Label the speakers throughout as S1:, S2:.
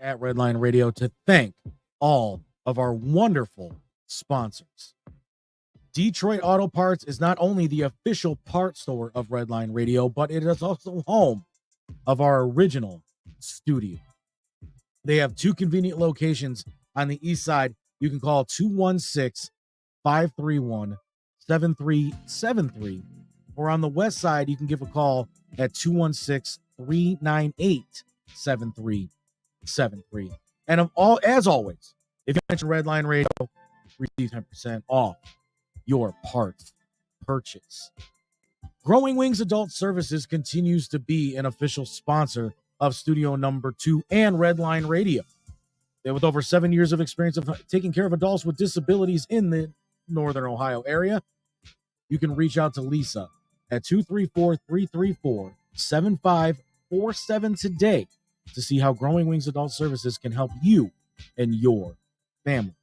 S1: at Redline Radio to thank all of our wonderful sponsors. Detroit Auto Parts is not only the official part store of Redline Radio, but it is also home of our original studio. They have two convenient locations on the east side. You can call 216-531-7373. Or on the west side, you can give a call at 216-398-7373. And as always, if you mention Redline Radio, receive 10% off your parts purchase. Growing Wings Adult Services continues to be an official sponsor of Studio Number 2 and Redline Radio. With over 7 years of experience of taking care of adults with disabilities in the Northern Ohio area, you can reach out to Lisa at 234-334-7547 today to see how Growing Wings Adult Services can help you and your family.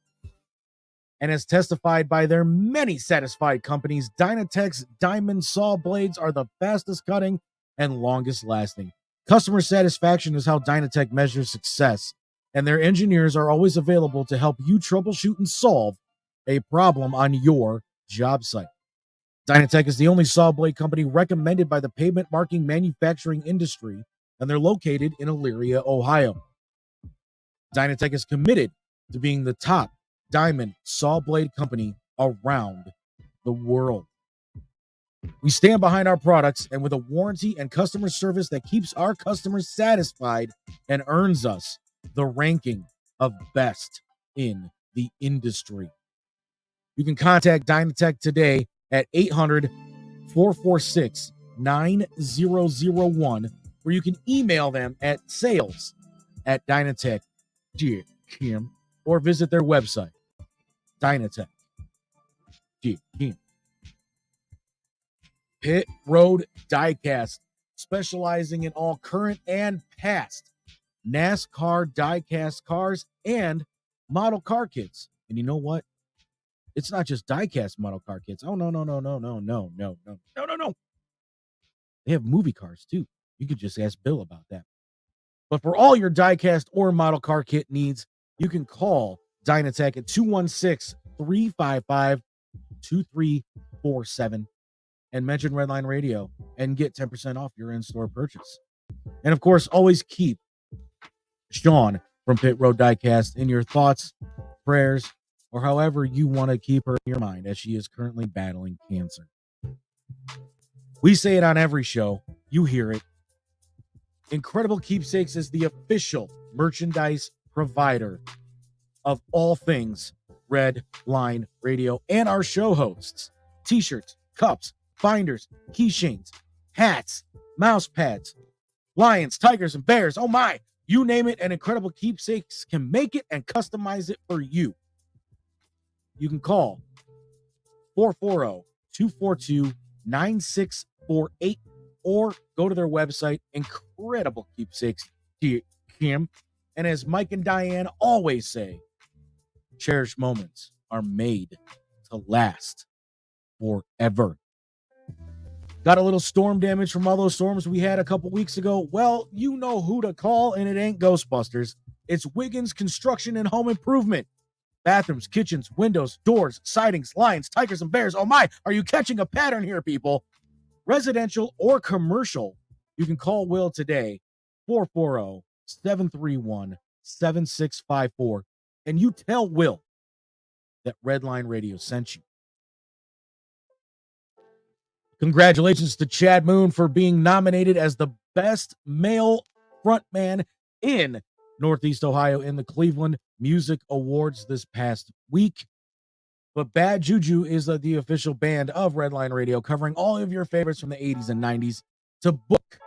S1: And as testified by their many satisfied companies, Dynatech's diamond saw blades are the fastest cutting and longest lasting. Customer satisfaction is how Dynatech measures success, and their engineers are always available to help you troubleshoot and solve a problem on your job site. Dynatech is the only saw blade company recommended by the pavement marking manufacturing industry, and they're located in Elyria, Ohio. Dynatech is committed to being the top diamond saw blade company around the world. We stand behind our products and with a warranty and customer service that keeps our customers satisfied and earns us the ranking of best in the industry. You can contact Dynatech today at 800-446-9001, or you can email them at sales@Dynatech.com or visit their website, Dynatech.com. Pit Road Diecast, specializing in all current and past NASCAR diecast cars and model car kits. And you know what? It's not just diecast model car kits. Oh, no. They have movie cars, too. You could just ask Bill about that. But for all your diecast or model car kit needs, you can call Dynatech at 216-355-2347 and mention Redline Radio and get 10% off your in-store purchase. And, of course, always keep Sean from Pit Road Diecast in your thoughts, prayers, or however you want to keep her in your mind, as she is currently battling cancer. We say it on every show. You hear it. Incredible Keepsakes is the official merchandise provider of all things Red Line Radio and our show hosts. T-shirts, cups, binders, keychains, hats, mouse pads, lions, tigers, and bears. Oh my, you name it, and Incredible Keepsakes can make it and customize it for you. You can call 440-242-9648 or go to their website, IncredibleKeepsakes.com. And as Mike and Diane always say, cherished moments are made to last forever. Got a little storm damage from all those storms we had a couple weeks ago? Well, you know who to call, and it ain't Ghostbusters. It's Wiggins Construction and Home Improvement. Bathrooms, kitchens, windows, doors, sidings, lions, tigers, and bears. Oh my, are you catching a pattern here, people? Residential or commercial, you can call Will today, 440-731-7654, and you tell Will that Redline Radio sent you. Congratulations to Chad Moon for being nominated as the best male frontman in Northeast Ohio in the Cleveland Music Awards this past week. But Bad Juju is the official band of Redline Radio, covering all of your favorites from the 80s and 90s. To book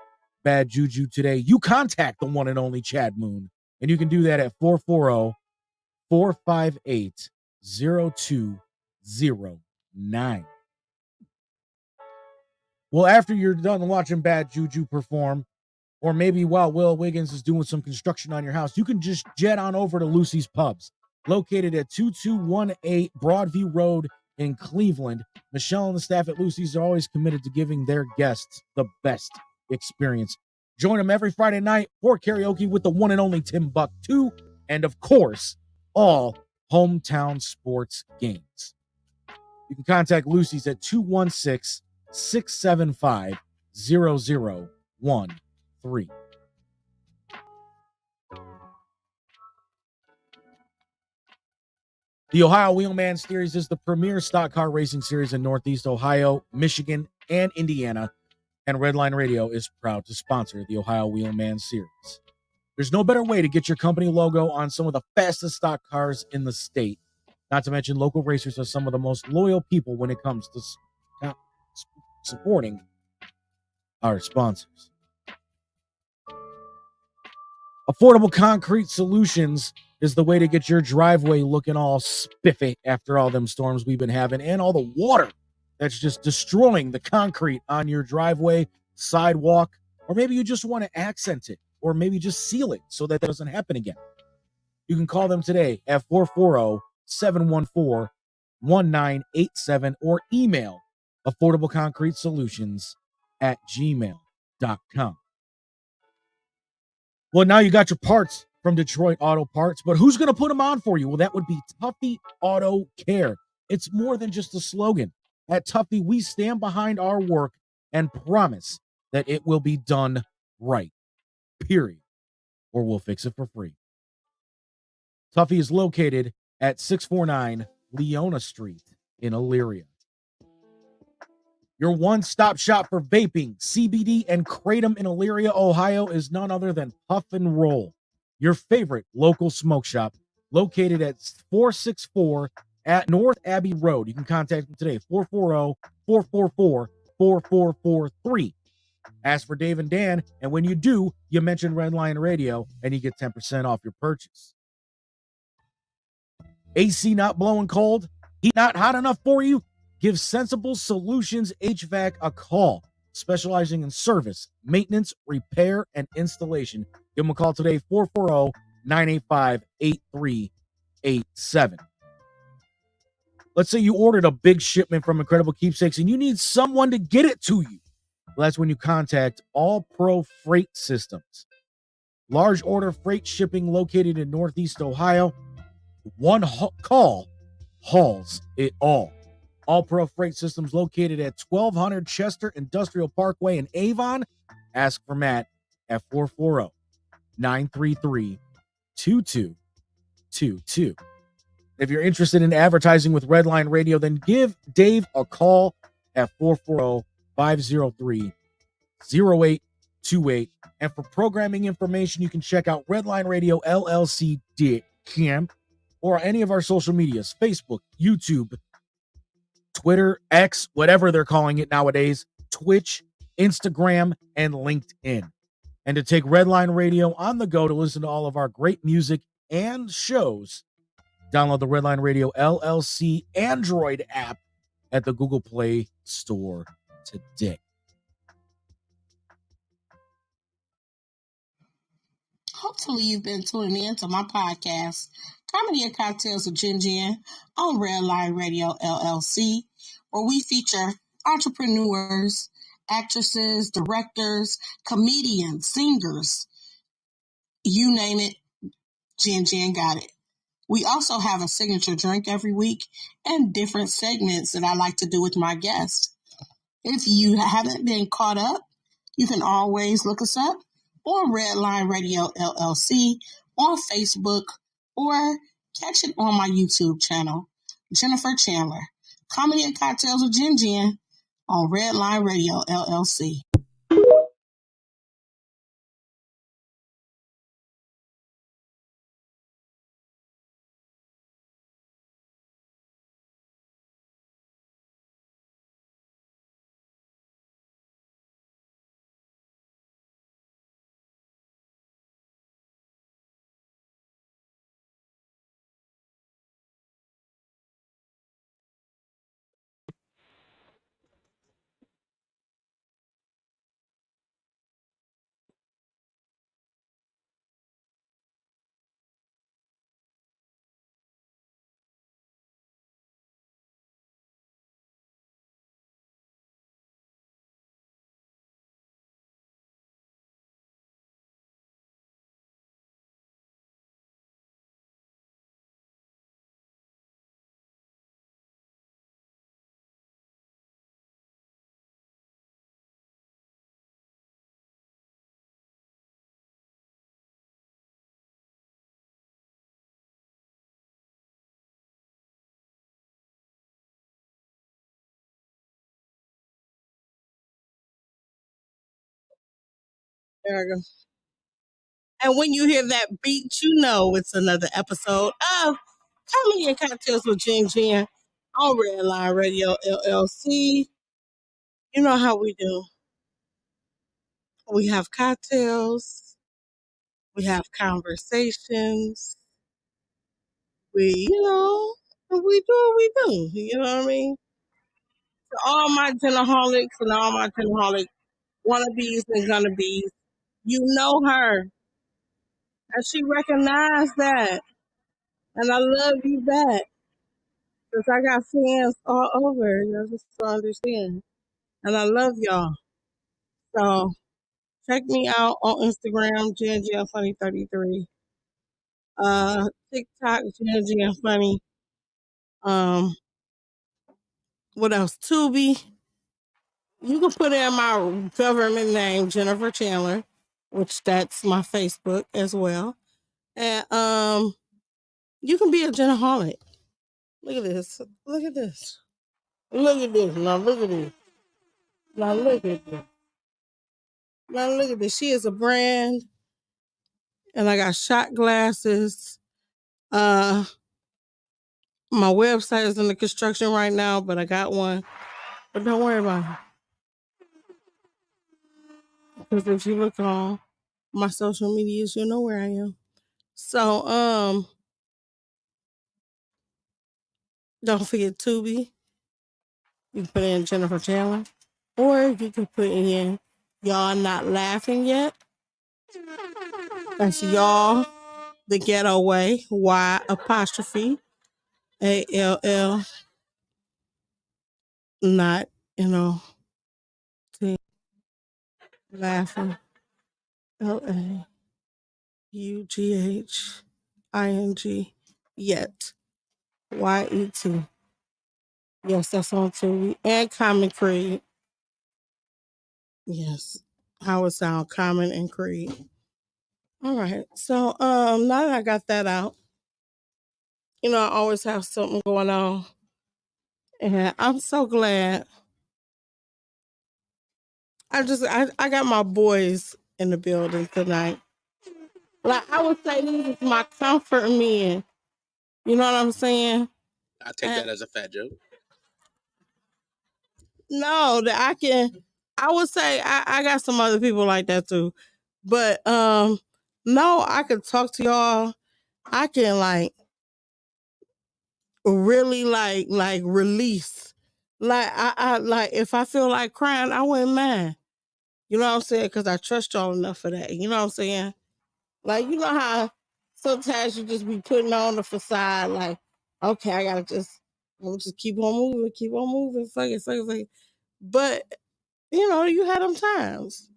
S1: Bad Juju today, you contact the one and only Chad Moon, and you can do that at 440-458-0209. Well, after you're done watching Bad Juju perform, or maybe while Will Wiggins is doing some construction on your house, you can just jet on over to Lucy's Pubs, located at 2218 Broadview Road in Cleveland. Michelle and the staff at Lucy's are always committed to giving their guests the best experience. Join them every Friday night for karaoke with the one and only Timbuktu, and of course, all hometown sports games. You can contact Lucy's at 216 675 0013. The Ohio Wheelman Series is the premier stock car racing series in Northeast Ohio, Michigan, and Indiana, and Redline Radio is proud to sponsor the Ohio Wheelman Series. There's no better way to get your company logo on some of the fastest stock cars in the state. Not to mention, local racers are some of the most loyal people when it comes to supporting our sponsors. Affordable Concrete Solutions is the way to get your driveway looking all spiffy after all them storms we've been having and all the water that's just destroying the concrete on your driveway, sidewalk, or maybe you just want to accent it or maybe just seal it so that doesn't happen again. You can call them today at 440-714-1987 or email affordableconcretesolutions@gmail.com. Well, now you got your parts from Detroit Auto Parts, but who's going to put them on for you? Well, that would be Tuffy Auto Care. It's more than just a slogan. At Tuffy, we stand behind our work and promise that it will be done right, period, or we'll fix it for free. Tuffy is located at 649 Leona Street in Elyria. Your one-stop shop for vaping, CBD, and kratom in Elyria, Ohio is none other than Puff and Roll, your favorite local smoke shop located at 464 at North Abbey Road. You can contact them today, 440-444-4443. Ask for Dave and Dan, and when you do, you mention Redline Radio, and you get 10% off your purchase. AC not blowing cold? Heat not hot enough for you? Give Sensible Solutions HVAC a call, specializing in service, maintenance, repair, and installation. Give them a call today, 440-985-8387. Let's say you ordered a big shipment from Incredible Keepsakes and you need someone to get it to you. Well, that's when you contact All Pro Freight Systems. Large order freight shipping located in Northeast Ohio. One call hauls it all. All Pro Freight Systems located at 1200 Chester Industrial Parkway in Avon. Ask for Matt at 440-933-2222. If you're interested in advertising with Redline Radio, then give Dave a call at 440-503-0828. And for programming information, you can check out redlineradiolllc.com or any of our social medias, Facebook, YouTube, Twitter, X, whatever they're calling it nowadays, Twitch, Instagram, and LinkedIn. And to take Redline Radio on the go to listen to all of our great music and shows, download the Redline Radio LLC Android app at the Google Play Store today.
S2: Hopefully, you've been tuning in to my podcast, Comedy and Cocktails with Gin Gin, on Redline Radio LLC, where we feature entrepreneurs, actresses, directors, comedians, singers, you name it, Gin Gin got it. We also have a signature drink every week and different segments that I like to do with my guests. If you haven't been caught up, you can always look us up on Redline Radio LLC on Facebook or catch it on my YouTube channel, Jennifer Chandler, Comedy and Cocktails with Gin Gin on Redline Radio LLC. There we go. And when you hear that beat, you know it's another episode of Comedy and Cocktails with Jen Jen on Red Line Radio LLC. You know how we do. We have cocktails, we have conversations, we do what we do. You know what I mean? To all my genaholics and all my genaholic wannabes and gonnabes, you know her. And she recognized that. And I love you back. Because I got fans all over. You just don't understand. And I love y'all. So check me out on Instagram, GNGFunny33. TikTok, GNGFunny. What else? Tubi. You can put in my government name, Jennifer Chandler, which that's my Facebook as well. And you can be a genaholic. Look at this. Look at this. Look at this. Now look at this. Now look at this. Now look at this. She is a brand, and I got shot glasses. My website is in the construction right now, but I got one. But don't worry about it. Because if you look on my social medias, you'll know where I am. So don't forget Tubi. You can put in Jennifer Chandler. Or you can put in Y'all Not Laughing Yet. That's Y'all the Ghetto Way. Y apostrophe ALL. Not, laughing. LAUGHING. Yet. YET. Yes, that's on Tubi. And Common Creed. Yes. How it sound, Common and Creed. All right. So now that I got that out, I always have something going on. And I'm so glad. I got my boys in the building tonight. Like I would say this is my comfort men. You know what I'm saying?
S3: I take that as a fat joke.
S2: No, that I would say I got some other people like that too. But no, I could talk to y'all. I can really release. Like I like if I feel like crying, I wouldn't mind. You know what I'm saying? Because I trust y'all enough for that. You know what I'm saying? Like you know how sometimes you just be putting on the facade, like, okay, I'm just keep on moving, fuck it. But you had them times.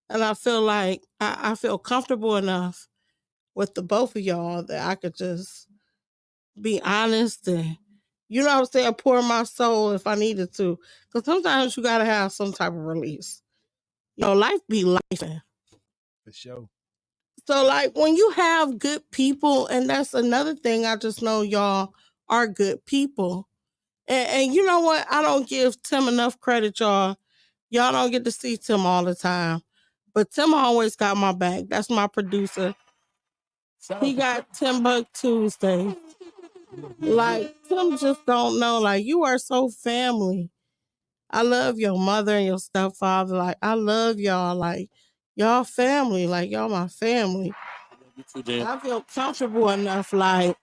S2: And I feel like I feel comfortable enough with the both of y'all that I could just be honest and what I'm saying, pour my soul if I needed to. Because sometimes you gotta have some type of release. Life be life.
S1: For sure.
S2: So like when you have good people, and that's another thing, I just know y'all are good people. And you know what? I don't give Tim enough credit, y'all. Y'all don't get to see Tim all the time. But Tim always got my back. That's my producer. He got Timbuktu Tuesday. Like, Tim just don't know. Like, you are so family. I love your mother and your stepfather. Like, I love y'all. Like, y'all family. Like, y'all my family. I feel comfortable enough. Like,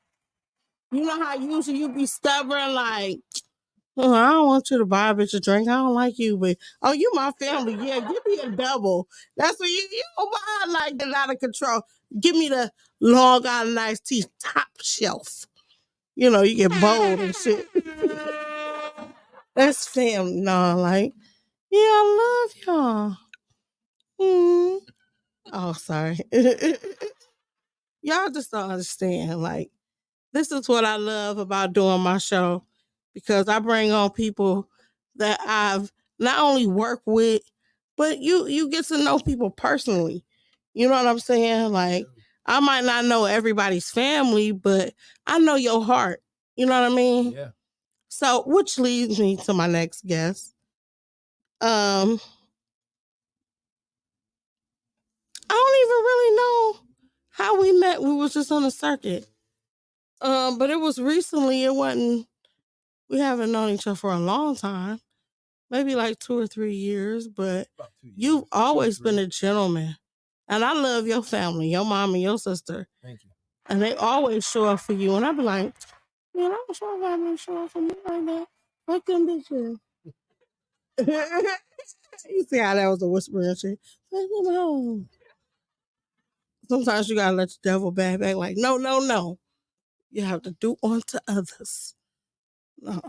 S2: you know how usually you be stubborn, like, oh, I don't want you to buy a bitch a drink. I don't like you, but oh, you my family. Yeah, give me a double. That's what you don't buy like that out of control. Give me the Long Island iced tea top shelf. You get bold and shit. That's family. No, like, yeah, I love y'all. Oh, sorry. Y'all just don't understand. Like, this is what I love about doing my show because I bring on people that I've not only worked with, but you get to know people personally. You know what I'm saying? Like, I might not know everybody's family, but I know your heart. You know what I mean?
S1: Yeah.
S2: So, which leads me to my next guest. really know how we met. We was just on a circuit. But it was recently. It wasn't. We haven't known each other for a long time, maybe like 2 or 3 years. But
S4: About 2 years.
S2: you've always
S4: 2 or 3.
S2: been a gentleman, and I love your family, your mom and your sister,
S4: Thank you.
S2: and they always show up for you. And I be like, man, I'm sure family show up for me like that. Fuck them bitches. You see how that was a whisper and shit. Fuck them hoes. Sometimes you gotta let the devil back. Like, no, no, no. You have to do unto others. No.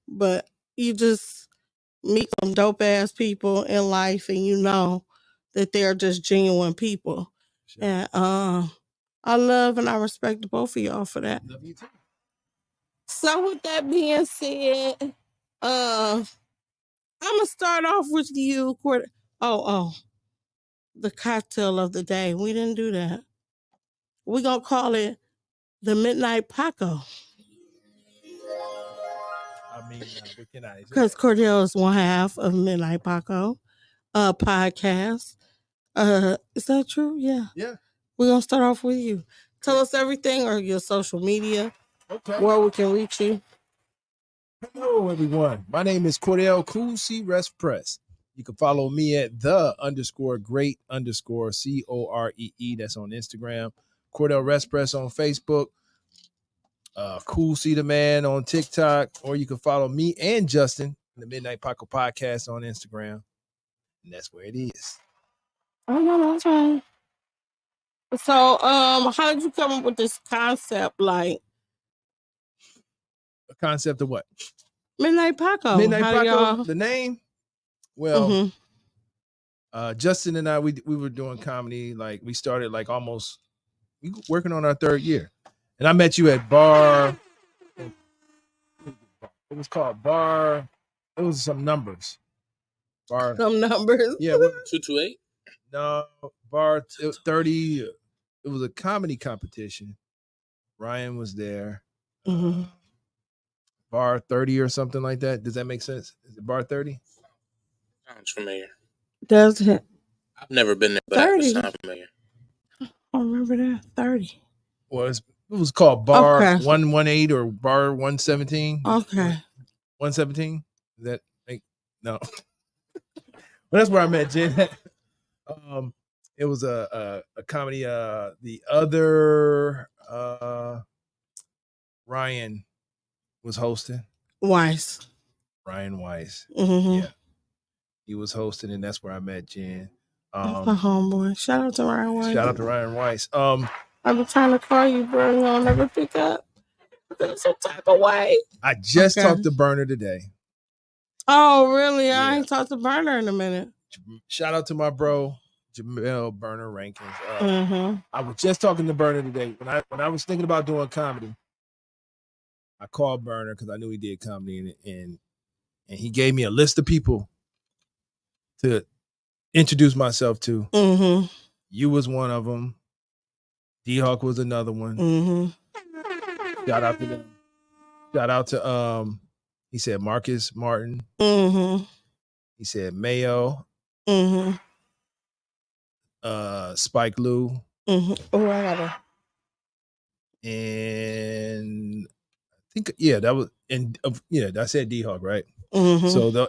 S2: But you just meet some dope ass people in life, and you know that they're just genuine people.
S4: Sure.
S2: And I love and I respect both of y'all for that.
S4: Love you too.
S2: So with that being said, I'm gonna start off with you. The cocktail of the day. We didn't do that. We're gonna call it the Midnight Paco.
S4: I mean, what can I say?
S2: Because Cordell is one half of Midnight Paco podcast. Is that true? Yeah.
S4: Yeah.
S2: We're gonna start off with you. Tell us everything, or your social media,
S4: Okay.
S2: where we can reach you.
S4: Hello, everyone. My name is Cordell Cool C Rest Press. You can follow me at _great_ COREE. That's on Instagram. Cordell Rest Press on Facebook. Cool C the Man on TikTok. Or you can follow me and Justin, the Midnight Paco Podcast on Instagram. And that's where it is.
S2: Oh no, that's fine. So, how did you come up with this concept, like
S4: A concept of what?
S2: Midnight Paco?
S4: Midnight
S2: How
S4: Paco,
S2: y'all...
S4: the name? Well,
S2: Mhm.
S4: Justin and I, we were doing comedy. Like, we started like almost working on our 3rd year. And I met you at Bar. It was called Bar. It was some numbers. Bar.
S2: Some numbers.
S4: Yeah.
S3: 228.
S4: No, Bar 30. It was a comedy competition. Ryan was there.
S2: Mhm.
S4: Bar 30 or something like that. Does that make sense? Is it Bar 30?
S3: Sounds familiar.
S2: Does it?
S3: I've never been there, but
S2: 30.
S3: it sounds familiar.
S2: I remember that 30.
S4: Well, it was called Bar
S2: Okay.
S4: 118 or Bar 117.
S2: Okay.
S4: 117? Does that make no? Well, that's where I met Jen. It was a comedy. The other Ryan was hosting.
S2: Weiss.
S4: Ryan Weiss.
S2: Mm-hmm.
S4: Yeah, he was hosting, and that's where I met Jen.
S2: That's my homeboy. Shout out to Ryan Weiss.
S4: Shout out to Ryan Weiss.
S2: I've been trying to call you, bro. You don't never pick up. Some type of way.
S4: I just talked to Burner today.
S2: Oh, really?
S4: Yeah.
S2: I ain't talked to Burner in a minute.
S4: Shout out to my bro Jamel Burner Rankins.
S2: Mm-hmm.
S4: I was just talking to Burner today when I was thinking about doing comedy. I called Burner because I knew he did comedy, and he gave me a list of people to introduce myself to.
S2: Mm-hmm.
S4: You was one of them. D-Hawk was another one.
S2: Mm-hmm.
S4: Shout out to them. Shout out to he said Marcus Martin.
S2: Mm-hmm.
S4: He said Mayo.
S2: Mm-hmm.
S4: Spike Lee.
S2: Mm-hmm. Oh, I gotta.
S4: And I think that was, and I said D-Hawk, right?
S2: Mm-hmm.
S4: So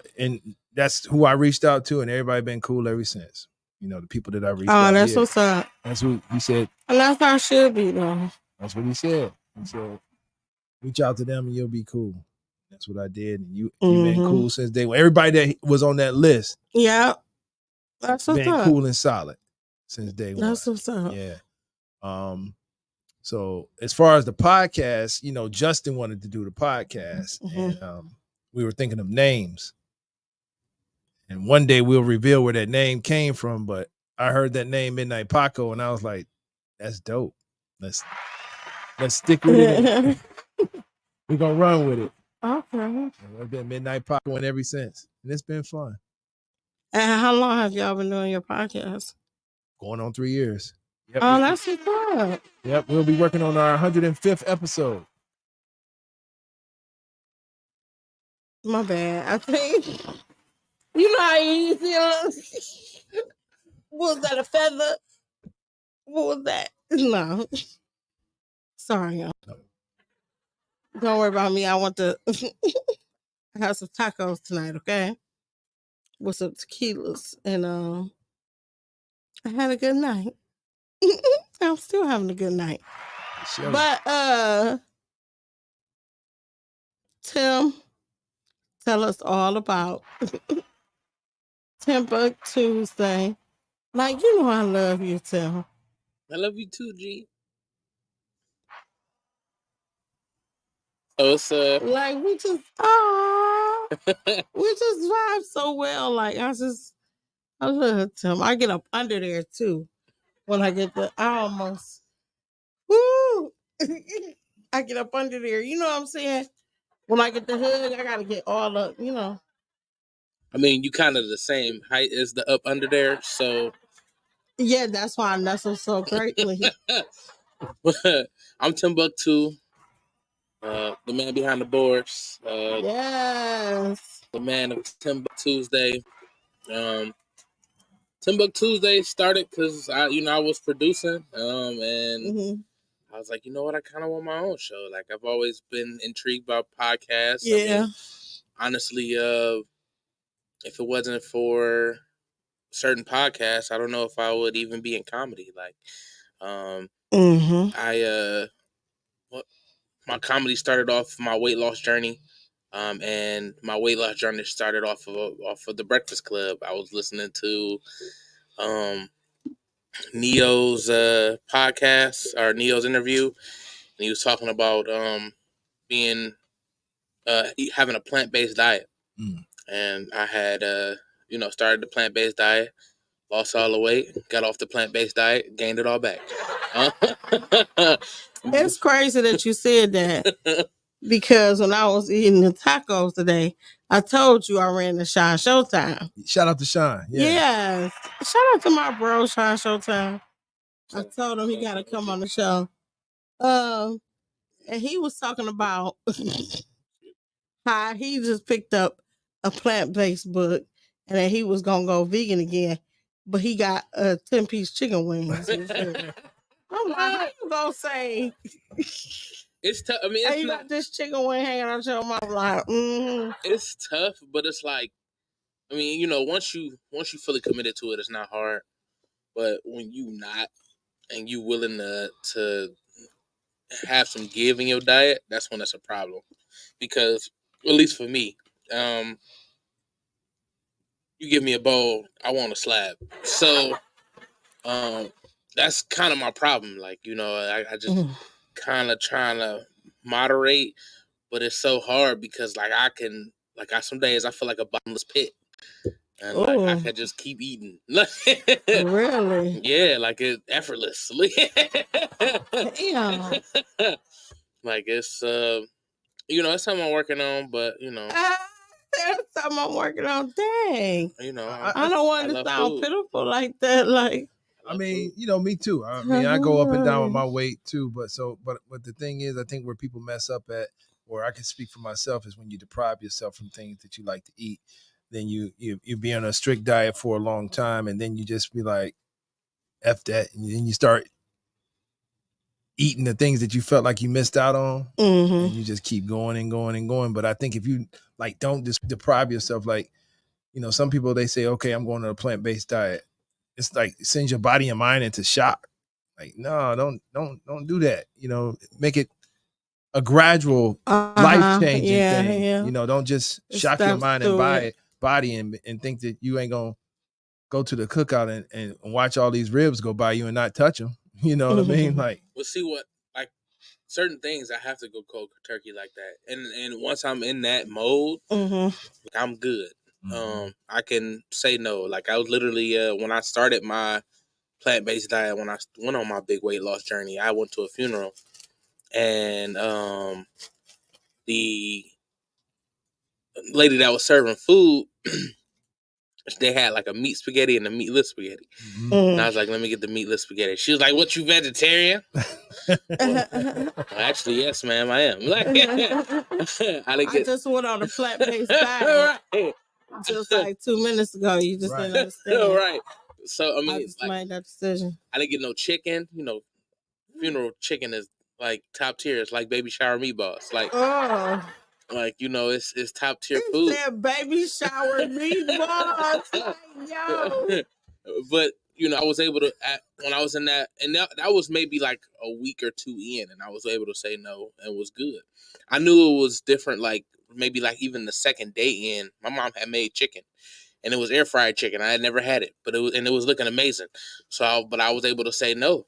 S4: that's who I reached out to, and everybody been cool ever since. You know, the people that I reached out.
S2: Oh, that's what's up.
S4: That's what he said.
S2: And that's how it should be, though.
S4: That's what he said. He said, reach out to them and you'll be cool. That's what I did. And you've been cool since day one. Everybody that was on that list.
S2: Yeah. That's what's
S4: been
S2: up.
S4: Cool and solid since day one.
S2: That's what's up.
S4: Yeah. So as far as the podcast, Justin wanted to do the podcast.
S2: Mm-hmm.
S4: And we were thinking of names. And one day we'll reveal where that name came from. But I heard that name Midnight Paco, and I was like, that's dope. Let's stick with it. We're gonna run with it.
S2: Okay.
S4: I've been Midnight Paco ever since. And it's been fun.
S2: And how long have y'all been doing your podcast?
S4: Going on 3 years. Yep.
S2: Oh, that's what's up.
S4: Yep, we'll be working on our 105th episode.
S2: My bad. I think you know how easy it is. Was that a feather? What was that? No. Sorry, y'all. Don't worry about me. I want to have some tacos tonight, okay? With some tequilas. And I had a good night. I'm still having a good night.
S4: Sure.
S2: But Tim, tell us all about Timbuktu Tuesday. Like, you know I love you, Tim.
S3: I love you too, G. So it's
S2: Like we just vibe so well. Like I love Tim. I get up under there too. When I get I almost woo I get up under there. You know what I'm saying? When I get the hug, I gotta get all up, you know.
S3: I mean, you kind of the same height as the up under there, so
S2: Yeah, that's why I nestle so greatly.
S3: I'm Timbuktu, the man behind the boards.
S2: Yes.
S3: The man of Timbuktu Tuesday. Timbuktu Tuesday started because I was producing, and I was like, you know what, I kind of want my own show. Like I've always been intrigued by podcasts.
S2: Yeah.
S3: I mean, honestly, if it wasn't for certain podcasts, I don't know if I would even be in comedy. Like, my comedy started off my weight loss journey. And my weight loss journey started off of the Breakfast Club. I was listening to Neo's podcast or Neo's interview, and he was talking about being having a plant-based diet. And I had started the plant-based diet, lost all the weight, got off the plant-based diet, gained it all back.
S2: It's crazy that you said that. Because when I was eating the tacos today, I told you I ran the Shine Showtime.
S4: Shout out to Shine. Yeah.
S2: Yes. Shout out to my bro, Shine Showtime. I told him he got to come on the show. And he was talking about how he just picked up a plant-based book and that he was going to go vegan again, but he got 10-piece chicken wings. I'm like, how you going to say...
S3: It's tough. I mean, it's
S2: you got this chicken wing hanging out your mouth, like,
S3: It's tough, but it's like, I mean, once you fully committed to it, it's not hard. But when you not, and you willing to have some give in your diet, that's when it's a problem. Because, at least for me, you give me a bowl, I want a slab. So, that's kind of my problem. Like, I just kind of trying to moderate, but it's so hard because some days I feel like a bottomless pit, and like I could just keep eating.
S2: Really?
S3: Yeah, like it effortlessly.
S2: Yeah.
S3: Like it's it's something I'm working on, but
S2: that's something I'm working on. Dang. I don't want to sound
S3: food.
S2: pitiful like that. Like,
S4: I mean, me too. I mean, I go up and down with my weight too, but the thing is, I think where people mess up at, or I can speak for myself, is when you deprive yourself from things that you like to eat. Then you be on a strict diet for a long time, and then you just be like, F that, and then you start eating the things that you felt like you missed out on, and you just keep going and going and going. But I think if you don't just deprive yourself, some people, they say, okay, I'm going to a plant-based diet. It's like it sends your body and mind into shock. Like, no, don't do that. Make it a gradual life-changing thing.
S2: Yeah.
S4: Don't just shock your mind and body and think that you ain't gonna go to the cookout and watch all these ribs go by you and not touch them. You know what I mean? Like,
S3: we'll see what, like, certain things I have to go cold turkey like that, and once I'm in that mode, I'm good. I can say no. Like I was literally when I started my plant-based diet, when I went on my big weight loss journey, I went to a funeral, and the lady that was serving food, they had like a meat spaghetti and a meatless spaghetti. And I was like, let me get the meatless spaghetti. She was like, what, you vegetarian? Well, actually, yes, ma'am, I am. Like, I
S2: just went on a plant-based diet.
S3: Right.
S2: Just like 2 minutes ago. You just didn't understand.
S3: Right. So I mean,
S2: I just
S3: like,
S2: made that decision.
S3: I didn't get no chicken. You know, funeral chicken is like top tier. It's like baby shower meatballs. Like you know, it's top tier food.
S2: Said baby shower meatballs. Like, yo.
S3: But you know, I was able to when I was in that, and that was maybe like a week or two in, and I was able to say no and was good. I knew it was different. Like maybe like even the second day in, my mom had made chicken, and it was air fried chicken. I had never had it, but it was looking amazing. But I was able to say no.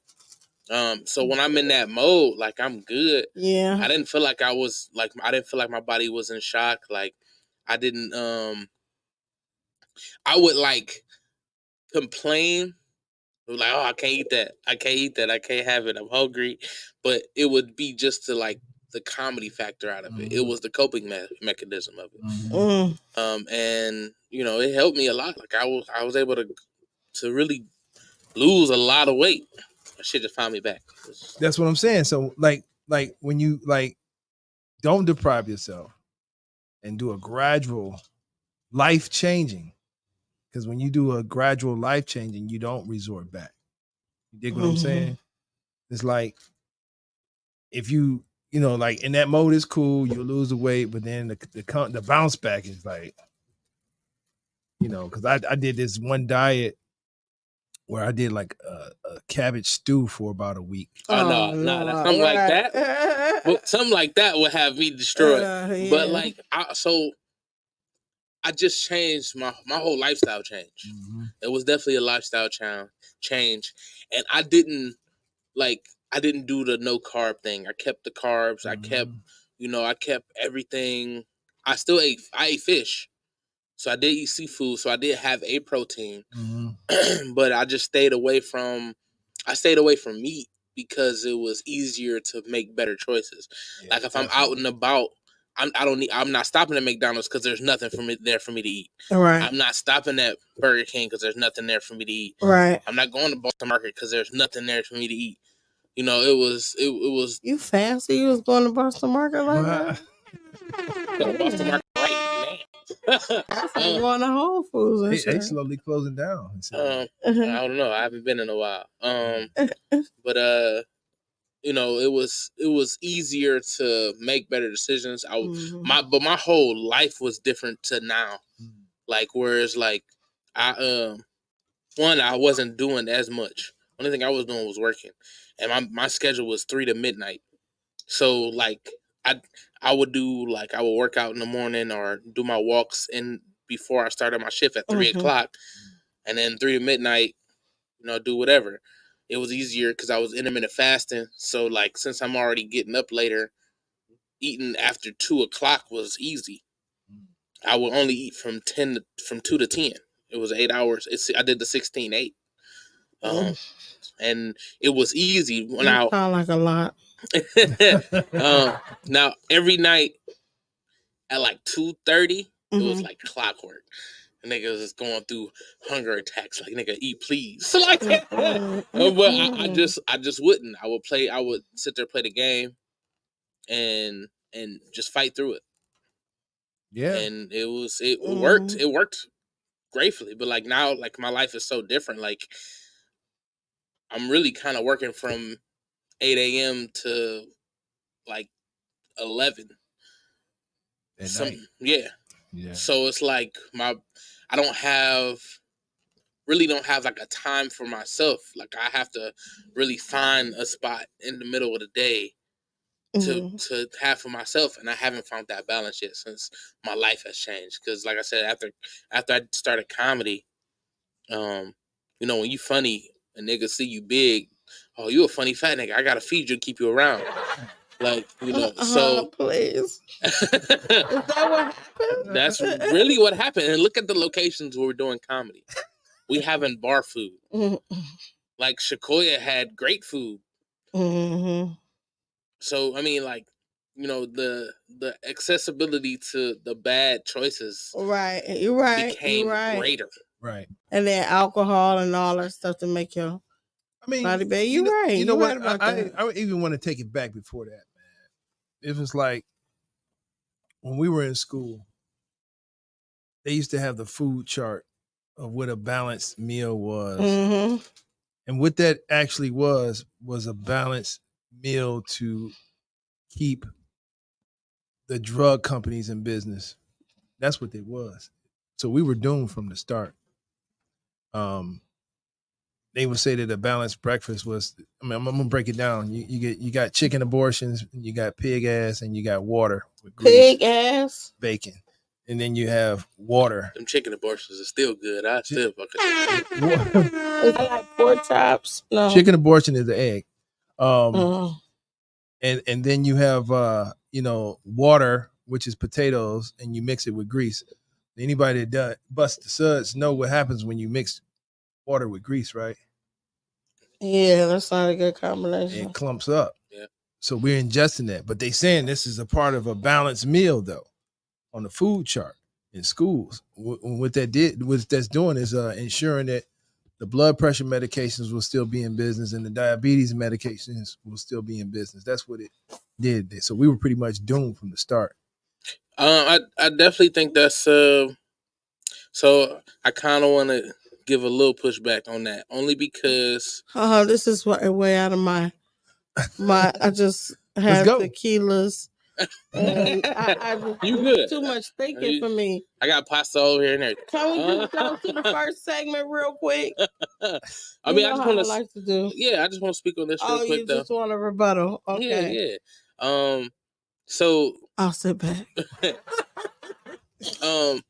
S3: So when I'm in that mode, like I'm good.
S2: Yeah.
S3: I didn't feel like I didn't feel like my body was in shock. Like I didn't. I would like complain. Like, oh, I can't eat that. I can't eat that. I can't have it. I'm hungry. But it would be just to like the comedy factor out of it. It was the coping mechanism of it. And you know, it helped me a lot. Like I was able to really lose a lot of weight. That shit just found me back.
S4: That's what I'm saying. So like when you like don't deprive yourself and do a gradual life changing. Because when you do a gradual life changing, you don't resort back. You dig what I'm saying? It's like if you know, like in that mode is cool, you lose the weight, but then the bounce back is like, you know, because I did this one diet where I did like a cabbage stew for about a week.
S3: No, something like that. Well, something like that would have me destroyed. Yeah. But like, I just changed my whole lifestyle change. It was definitely a lifestyle change, and I didn't do the no carb thing. I kept the carbs. I kept everything. I ate fish. So I did eat seafood. So I did have a protein, but I just stayed away from meat because it was easier to make better choices. Yeah, like if definitely. I'm out and about, I'm not stopping at McDonald's because there's nothing there for me to eat.
S2: Right.
S3: I'm not stopping at Burger King because there's nothing there for me to eat.
S2: Right.
S3: I'm not going to Boston Market because there's nothing there for me to eat. You know, it was.
S2: You fancy? You was going to Boston Market like that?
S3: Boston Market right now.
S2: I'm going to Whole Foods.
S4: They slowly closing down.
S3: I don't know. I haven't been in a while. But you know, it was easier to make better decisions. But my whole life was different to now. Like whereas like I wasn't doing as much. Only thing I was doing was working, and my schedule was 3 to midnight. So like I would work out in the morning or do my walks before I started my shift at 3 o'clock, and then 3 to midnight, you know, do whatever. It was easier because I was intermittent fasting. So like since I'm already getting up later, eating after 2 o'clock was easy. I would only eat from 2 to 10. It was 8 hours. I did the 16-8. And it was easy.
S2: That sound like a lot.
S3: Now every night at like 2:30, it was like clockwork. And nigga was just going through hunger attacks. Like nigga, eat please. Like, but I just wouldn't. I would sit there, play the game, and just fight through it.
S4: Yeah.
S3: And it worked. It worked gratefully. But like now, like my life is so different. Like I'm really kind of working from 8 a.m. to like 11.
S4: At night.
S3: Yeah. So it's like I don't have like a time for myself. Like I have to really find a spot in the middle of the day to have for myself, and I haven't found that balance yet since my life has changed. Because like I said, after I started comedy, you know, when you funny, a nigga see you big, oh, you a funny fat nigga. I gotta feed you and keep you around. Like, you know, so
S2: please. Is that what happened?
S3: That's really what happened. And look at the locations where we're doing comedy. We having bar food. Like Sequoia had great food. So I mean, like, you know, the accessibility to the bad choices,
S2: right? You're right.
S3: Became greater,
S4: right?
S2: And then alcohol and all that stuff to make your body bad. You're right.
S4: You know what?
S2: About that.
S4: I even want to take it back before that, man. It was like when we were in school, they used to have the food chart of what a balanced meal was.
S2: Mm-hmm.
S4: And what that actually was a balanced meal to keep the drug companies in business. That's what it was. So we were doomed from the start. They would say that a balanced breakfast was. I mean, I'm gonna break it down. You got chicken abortions, you got pig ass, and you got water with grease,
S2: Pig ass,
S4: bacon, and then you have water.
S3: Them chicken abortions are still good. I still fucking.
S2: Is that like pork chops? No.
S4: Chicken abortion is the egg. And then you have water, which is potatoes, and you mix it with grease. Anybody that bust the suds know what happens when you mix water with grease, right?
S2: Yeah, that's not a good combination.
S4: It clumps up.
S3: Yeah.
S4: So we're ingesting that. But they saying this is a part of a balanced meal, though, on the food chart in schools. What that's doing is ensuring that the blood pressure medications will still be in business and the diabetes medications will still be in business. That's what it did. So we were pretty much doomed from the start.
S3: I definitely think that's so I kind of want to give a little pushback on that, only because
S2: this is way out of my I just had tequilas. And I just,
S3: you good?
S2: Too much thinking for me.
S3: I got pasta over here and everything.
S2: Can we just go to the first segment real quick?
S3: I mean, I just want to
S2: like to do.
S3: Yeah, I just want to speak on this real quick.
S2: You just want a rebuttal? Okay.
S3: Yeah. So
S2: I'll sit back.
S3: The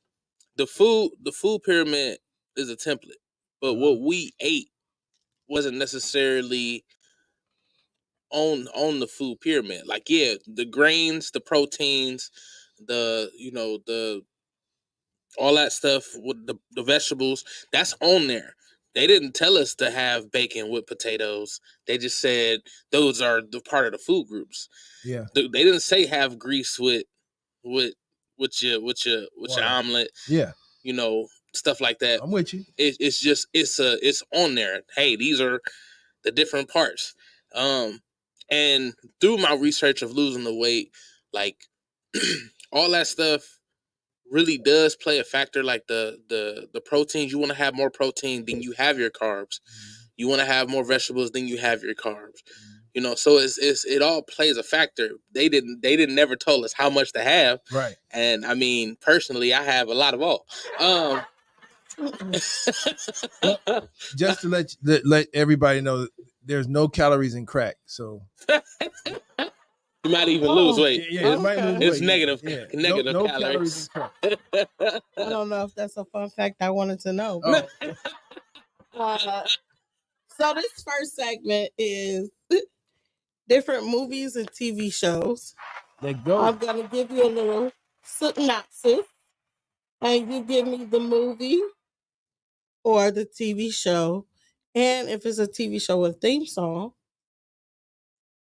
S3: food pyramid is a template, but what we ate wasn't necessarily on the food pyramid. Like, yeah, the grains, the proteins, the all that stuff with the vegetables, that's on there. They didn't tell us to have bacon with potatoes. They just said those are the part of the food groups.
S4: Yeah.
S3: They didn't say have grease with your omelet.
S4: Yeah.
S3: Stuff like that.
S4: I'm with you.
S3: It's on there. Hey, these are the different parts. And through my research of losing the weight, like all that stuff really does play a factor. Like the proteins, you want to have more protein than you have your carbs. You want to have more vegetables than you have your carbs. So it all plays a factor. They didn't never told us how much to have.
S4: Right.
S3: And I mean, personally, I have a lot of all.
S4: Just to let everybody know, there's no calories in crack. So
S3: you might even lose weight.
S4: Yeah, it might lose
S3: it's
S4: weight.
S3: negative.
S4: Yeah.
S3: Negative
S4: no
S3: calories.
S4: In crack.
S2: I don't know if that's a fun fact I wanted to know. So this first segment is different movies and TV shows.
S4: Let's go.
S2: I'm gonna give you a little synopsis, and you give me the movie or the TV show. And if it's a TV show with a theme song,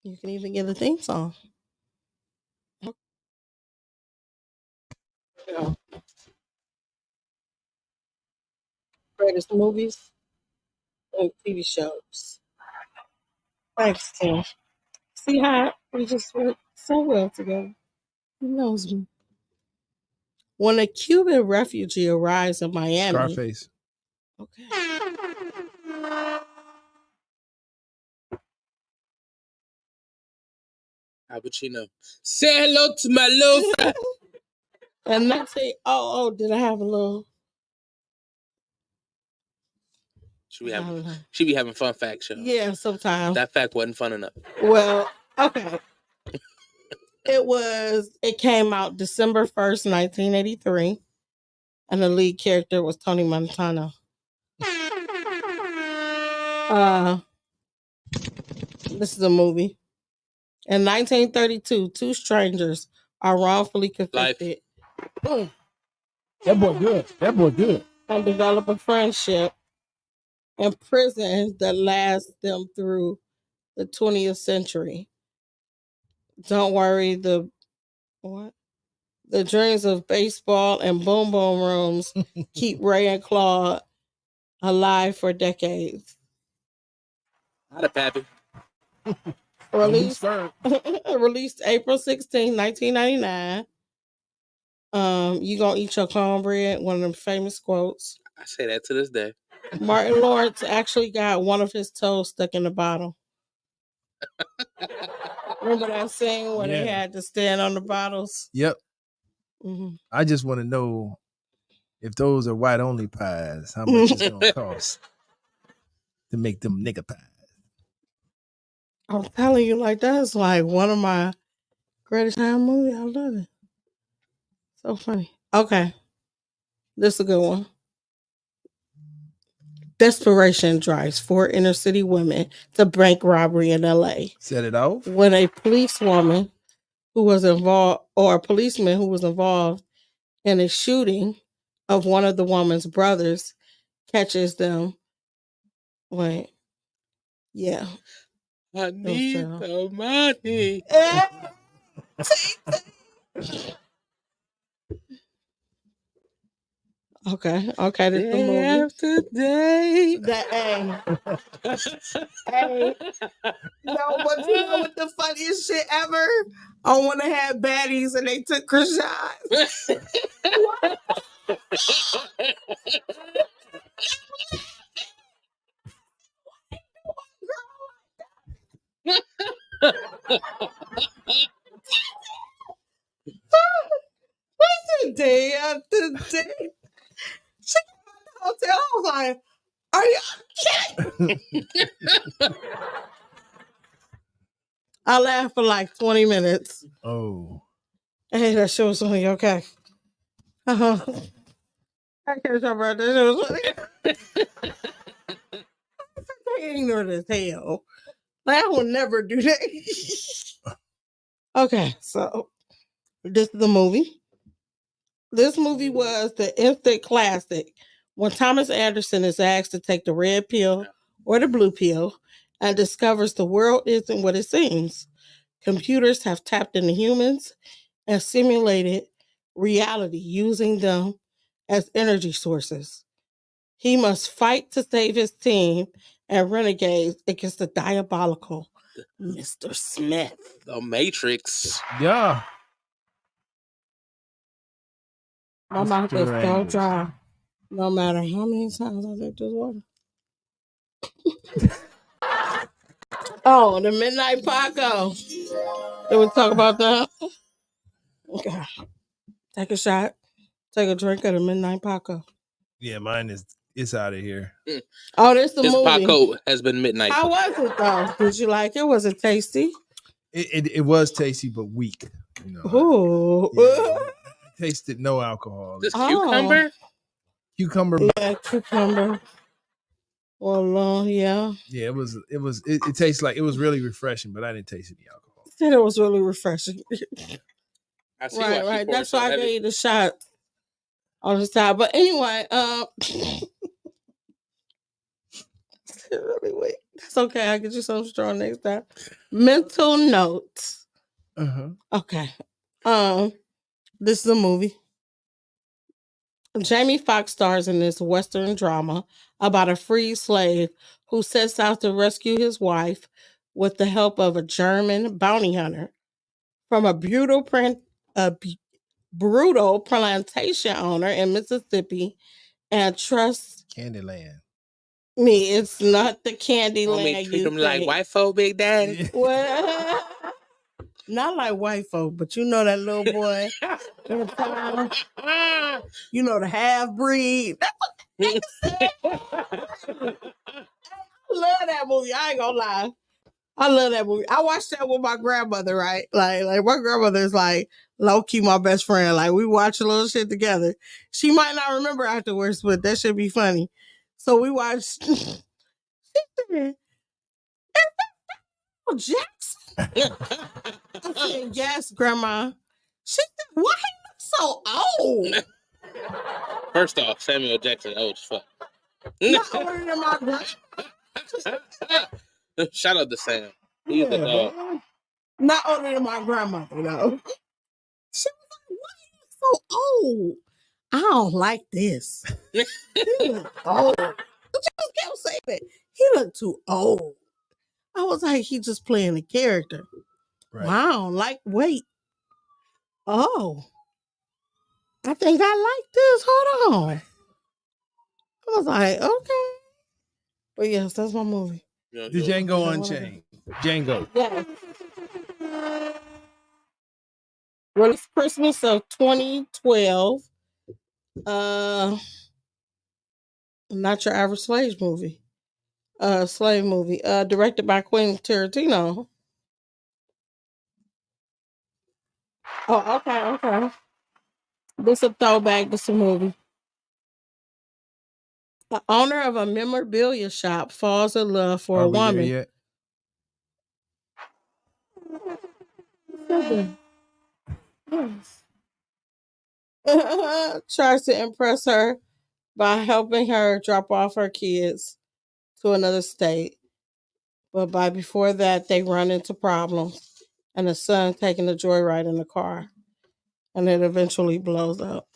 S2: you can even get a theme song. Greatest movies and TV shows. Thanks, Tim. See how we just work so well together. He knows me. When a Cuban refugee arrives in Miami.
S4: Scarface.
S2: Okay.
S3: How would you know? Say hello to my little friend.
S2: And not say, did I have a little?
S3: She be having fun fact shows.
S2: Yeah, sometimes.
S3: That fact wasn't fun enough.
S2: Well, okay. It came out December 1st, 1983. And the lead character was Tony Montana. This is a movie. In 1932, two strangers are wrongfully convicted.
S4: That boy good.
S2: And develop a friendship in prison that lasts them through the 20th century. Don't worry, the dreams of baseball and boom boom rooms keep Ray and Claude alive for decades.
S3: Not a pappy.
S2: Released April 16, 1999. You gonna eat your cornbread? One of them famous quotes.
S3: I say that to this day.
S2: Martin Lawrence actually got one of his toes stuck in the bottle. Remember that scene where they had to stand on the bottles?
S4: Yep.
S2: Mm-hmm.
S4: I just want to know if those are white only pies, how much it's gonna cost to make them nigga pies.
S2: I'm telling you, like that's like one of my greatest time movies. I love it. So funny. Okay, this is a good one. Desperation drives 4 inner city women to bank robbery in LA.
S4: Set it off.
S2: When a policewoman who was involved, or a policeman who was involved in a shooting of one of the woman's brothers, catches them. Wait, yeah.
S3: I need the money.
S2: Okay, this is the movie.
S3: After day.
S2: Hey. No, but you know what the funniest shit ever? I want to have baddies and they took Krishan. Day after day. She came out the hotel. I was like, are you kidding? I laughed for like 20 minutes.
S4: Oh.
S2: Hey, that shit was funny. Okay. Uh-huh. I can't talk about that. Shit was funny. They ignorant as hell. Like, I would never do that. Okay, so this is the movie. This movie was the instant classic when Thomas Anderson is asked to take the red pill or the blue pill and discovers the world isn't what it seems. Computers have tapped into humans and simulated reality using them as energy sources. He must fight to save his team and renegades against the diabolical Mr. Smith.
S3: The Matrix.
S4: Yeah.
S2: My mouth is so dry. No matter how many times I drink this water. Oh, the Midnight Paco. Did we talk about that? Okay. Take a shot. Take a drink of the Midnight Paco.
S4: Yeah, mine is. It's out of here.
S2: Oh, this the
S3: His
S2: movie.
S3: Paco has been midnight.
S2: How was it though? Did you like it? Was it tasty?
S4: It was tasty but weak. You know.
S2: Ooh.
S4: I tasted no alcohol.
S3: This cucumber?
S4: Cucumber.
S2: Yeah, cucumber. Well, yeah.
S4: Yeah, it tastes like it was really refreshing, but I didn't taste any alcohol.
S2: I said it was really refreshing.
S3: I see
S2: right. That's why I gave you the shot on the side. But anyway, really weak. That's okay. I'll get you some strong next time. Mental notes. Okay. This is a movie. Jamie Foxx stars in this Western drama about a freed slave who sets out to rescue his wife with the help of a German bounty hunter from a brutal plantation owner in Mississippi and trusts
S4: Candyland.
S2: me. It's not the Candyland.
S3: Treat them like white folk, Big Daddy.
S2: Well, not like white folk, but you know that little boy in the town. You know the half breed. I love that movie. I ain't gonna lie. I love that movie. I watched that with my grandmother, right? Like my grandmother is like low key my best friend. Like we watch a little shit together. She might not remember afterwards, but that should be funny. So we watched. Jackson. I said, yes, Grandma. She said, why he look so old?
S3: First off, Samuel Jackson old as fuck.
S2: Not older than my grandma.
S3: Shout out to Sam. He's the dog.
S2: Not older than my grandmother, though. She was like, why he look so old? I don't like this. He look old. But you just kept saying that. He looked too old. I was like, he just playing a character. Right. Wow, wait. Oh. I think I like this. Hold on. I was like, okay. But yes, that's my movie.
S3: You
S4: The
S3: know,
S4: Django Unchained. Django.
S2: Yes. Released Christmas of 2012. Not your average slave movie. Directed by Quentin Tarantino. Oh, okay. This a throwback. This a movie. The owner of a memorabilia shop falls in love for a
S4: Are we there
S2: woman.
S4: yet?
S2: Yes. Tries to impress her by helping her drop off her kids to another state. But by before that, they run into problems, and the son taking a joyride in the car, and it eventually blows up.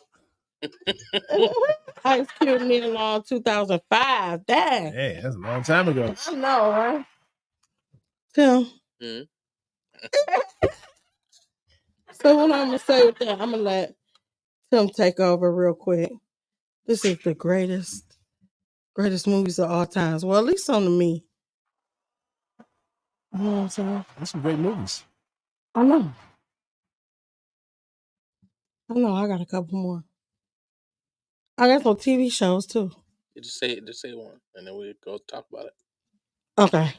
S2: Ice Cube Neil Long 2005. Dang.
S4: Hey, that's a long time ago.
S2: I know, right? Tim.
S3: Mhm.
S2: So what I'm gonna say with that, I'm gonna let Tim take over real quick. This is the greatest movies of all times. Well, at least on to me. You know what I'm saying?
S4: That's some great movies.
S2: I know. I got a couple more. I got some TV shows too.
S3: You just say one, and then we go talk about it.
S2: Okay.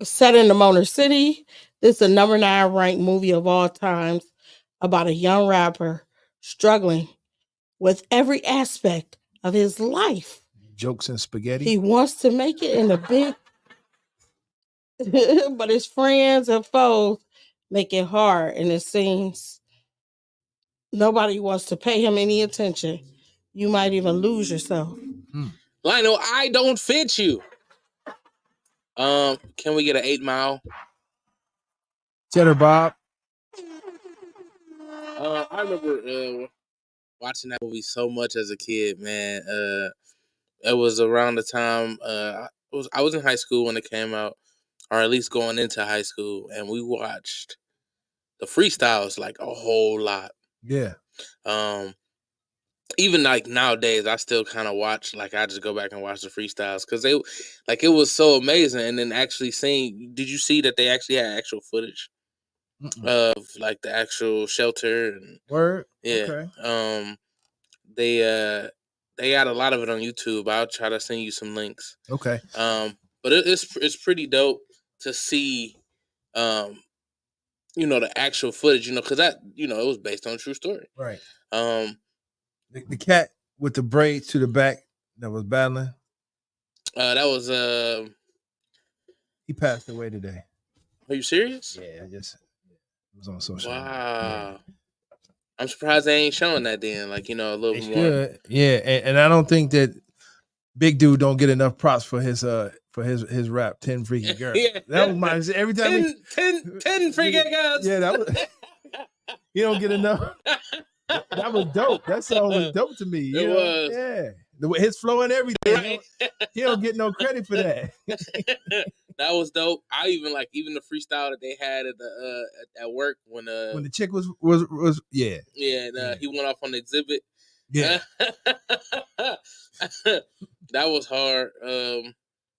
S2: Set in the Motor City. This is the number 9 ranked movie of all times about a young rapper struggling with every aspect of his life.
S4: Jokes and spaghetti.
S2: He wants to make it in a big, but his friends and foes make it hard, and it seems nobody wants to pay him any attention. You might even lose yourself.
S3: Lionel, I don't fit you. Can we get an 8 Mile?
S4: Cheddar Bob.
S3: I remember watching that movie so much as a kid, man. It was around the time I was in high school when it came out, or at least going into high school, and we watched the freestyles like a whole lot.
S4: Yeah.
S3: Even like nowadays, I still kind of watch. Like I just go back and watch the freestyles because they, like, it was so amazing. And then actually seeing, did you see that they actually had actual footage of like the actual shelter and
S4: Word.
S3: yeah.
S4: Okay.
S3: They got a lot of it on YouTube. I'll try to send you some links.
S4: Okay.
S3: But it's pretty dope to see, the actual footage, because that, it was based on a true story.
S4: Right.
S3: The
S4: cat with the braids to the back that was battling.
S3: That was
S4: he passed away today.
S3: Are you serious?
S4: Yeah, it was on social
S3: media.
S4: Yeah.
S3: I'm surprised they ain't showing that then. Like, a little
S4: they
S3: more.
S4: Should. Yeah, and I don't think that Big Dude don't get enough props for his rap 10 freaking girls. Yeah. That was my every time
S3: 10 freaking girls.
S4: Yeah, that was he don't get enough. That was dope. That song was dope to me.
S3: It was.
S4: Yeah. His flow and everything. Right. He don't get no credit for that.
S3: That was dope. I even the freestyle that they had at work when
S4: the chick was yeah.
S3: Yeah, and he went off on the exhibit.
S4: Yeah.
S3: That was hard.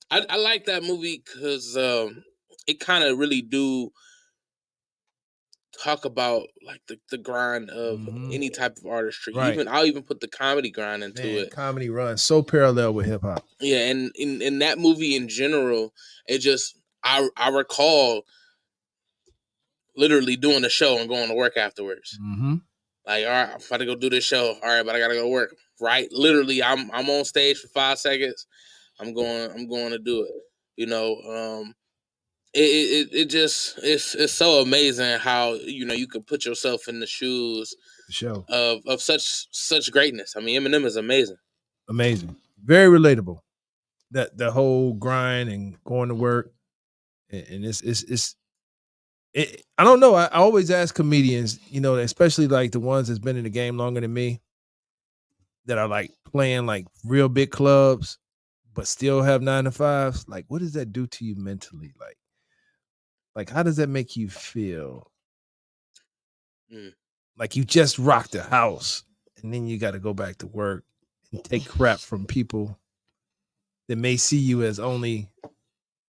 S3: I like that movie because it kind of really do talk about like the grind of any type of artistry. Right. I'll even put the comedy grind into it.
S4: Comedy runs so parallel with hip hop.
S3: Yeah, and in that movie in general, it just I recall literally doing the show and going to work afterwards.
S4: Mm-hmm.
S3: Like, all right, I'm about to go do this show. All right, but I gotta go to work. Right, literally, I'm on stage for 5 seconds. I'm going to do it. It just it's so amazing how you could put yourself in the shoes of such greatness. I mean, Eminem is amazing.
S4: Amazing, very relatable. That the whole grind and going to work, and it's I don't know. I always ask comedians, especially like the ones that's been in the game longer than me, that are like playing like real big clubs, but still have 9 to 5s. Like, what does that do to you mentally? Like how does that make you feel? Like you just rocked a house and then you got to go back to work and take crap from people that may see you as only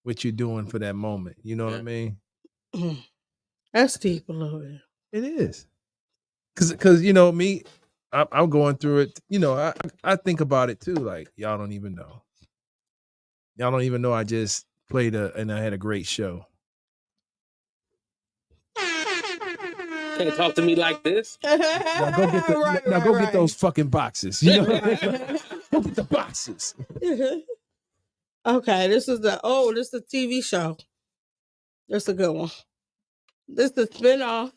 S4: what you're doing for that moment. You know what I mean?
S2: That's deep a little bit.
S4: It is. Cause you know me, I'm going through it. You know, I think about it too. Like y'all don't even know. Y'all don't even know I just played and I had a great show.
S3: Can't talk to me like this.
S4: Now go get get those fucking boxes. You know, go get the boxes.
S2: Okay, this is the TV show. This is a good one. This is the spinoff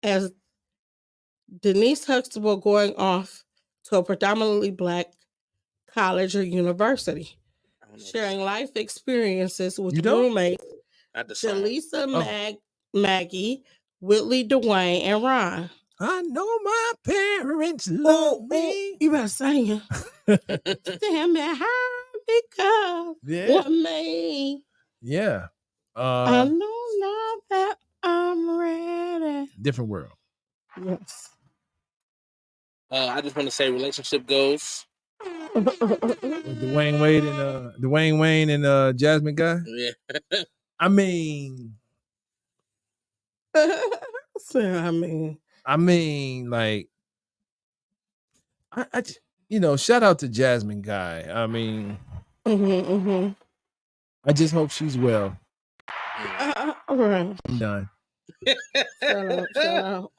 S2: as Denise Huxtable going off to a predominantly black college or university, sharing life experiences with roommates Jaleesa, Maggie, Whitley, Dwayne, and Ron.
S4: I know my parents love me.
S2: You better sing it. Stand behind because what me.
S4: Yeah.
S2: I know now that I'm ready.
S4: Different world.
S2: Yes.
S3: I just want to say relationship goals.
S4: Dwayne Wayne and Jasmine guy.
S3: Yeah.
S4: I mean, like, I you know, shout out to Jasmine guy. I mean, I just hope she's well.
S2: All right.
S4: I'm done.
S2: Shout out.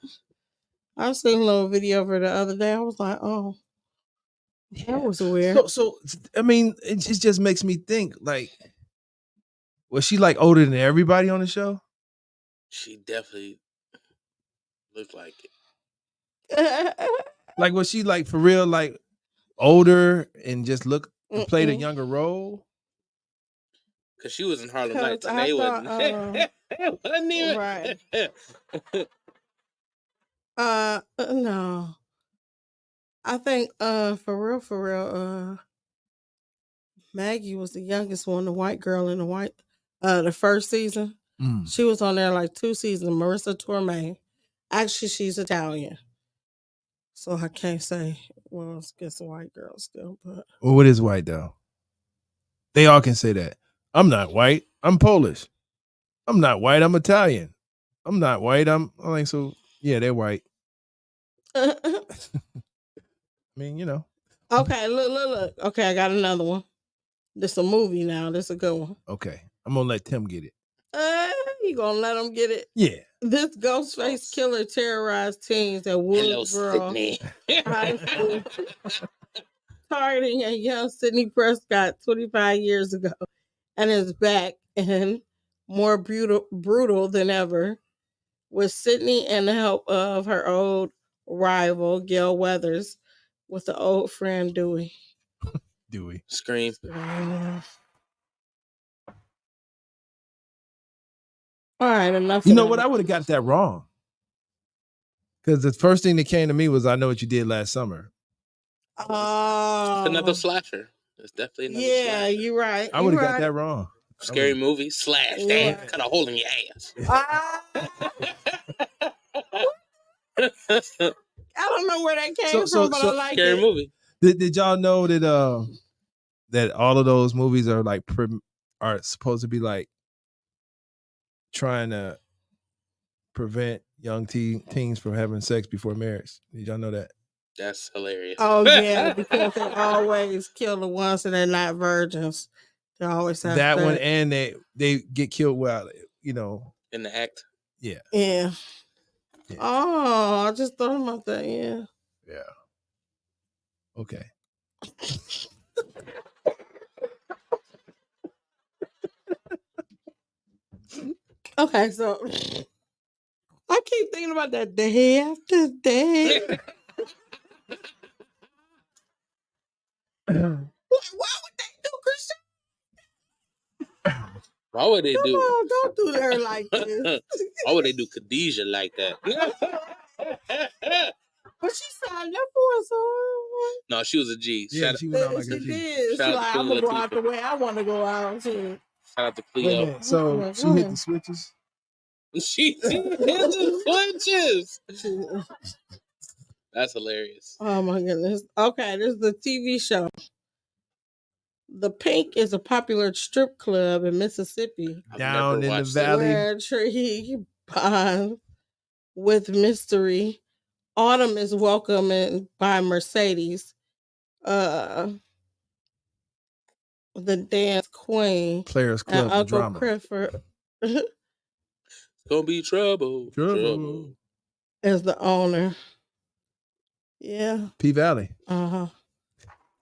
S2: I seen a little video of her the other day. I was like, oh, that was weird.
S4: So I mean, it just makes me think, like, was she like older than everybody on the show?
S3: She definitely looked like it.
S4: Like, was she like for real, like older and just played a younger role?
S3: Because she was in Harlem Nights and they wasn't even
S2: right. No. I think for real, Maggie was the youngest one, the white girl in the first season. She was on there like 2 seasons. Marissa Tomei. Actually, she's Italian. So I can't say, well, it's against a white girl still, but
S4: well, what is white though? They all can say that. I'm not white. I'm Polish. I'm not white. I'm Italian. I'm not white. I'm like, so yeah, they're white. I mean, you know.
S2: Okay, look. Okay, I got another one. This is a movie now. This is a good one.
S4: Okay, I'm gonna let Tim get it.
S2: You gonna let him get it?
S4: Yeah.
S2: This Ghostface killer terrorized teens at Woodsboro High School, targeting a young Sidney Prescott 25 years ago, and is back and more brutal than ever, with Sydney and the help of her old rival Gail Weathers, with the old friend Dewey.
S4: Dewey.
S3: Scream.
S2: All right, enough.
S4: You know what? I would have got that wrong. Because the first thing that came to me was, I Know What You Did Last Summer.
S2: Oh.
S3: It's another slasher. It's definitely another slasher.
S2: Yeah, you're right.
S4: I would have got that wrong.
S3: Scary movie, slash, damn, cut a hole in your ass.
S2: I don't know where that came from, but I like
S3: scary
S2: it.
S3: Movie.
S4: Did y'all know that that all of those movies are like are supposed to be like trying to prevent young teens from having sex before marriage? Did y'all know that?
S3: That's hilarious.
S2: Oh yeah, because they always kill the ones that are not virgins. They always have
S4: that one, and they get killed while, you know,
S3: in the act.
S4: Yeah.
S2: Yeah. Oh, I just thought about that. Yeah.
S4: Yeah. Okay.
S2: Okay, so I keep thinking about that day after day. Why would they do Christian?
S3: Why would they
S2: Come on, don't do her like this.
S3: Why would they do Khadijah like that?
S2: But she signed up for it, so
S3: no, she was a G.
S4: Yeah, she went out like a G.
S2: Did.
S3: Shout out
S2: like,
S3: to
S2: I'm gonna go out the way I want to go out too.
S3: Shout out to Cleo.
S4: So she hit the switches.
S3: She hit the switches. That's hilarious.
S2: Oh my goodness. Okay, this is the TV show. The Pink is a popular strip club in Mississippi.
S4: Down in the
S3: watched it.
S4: valley.
S2: Where Tree bonds with mystery. Autumn is welcomed by Mercedes, the dance queen,
S4: Players
S2: and
S4: Club
S2: Uncle
S4: drama.
S2: Clifford
S3: It's gonna be trouble.
S4: Trouble.
S2: is the owner. Yeah.
S4: P Valley.
S2: Uh-huh.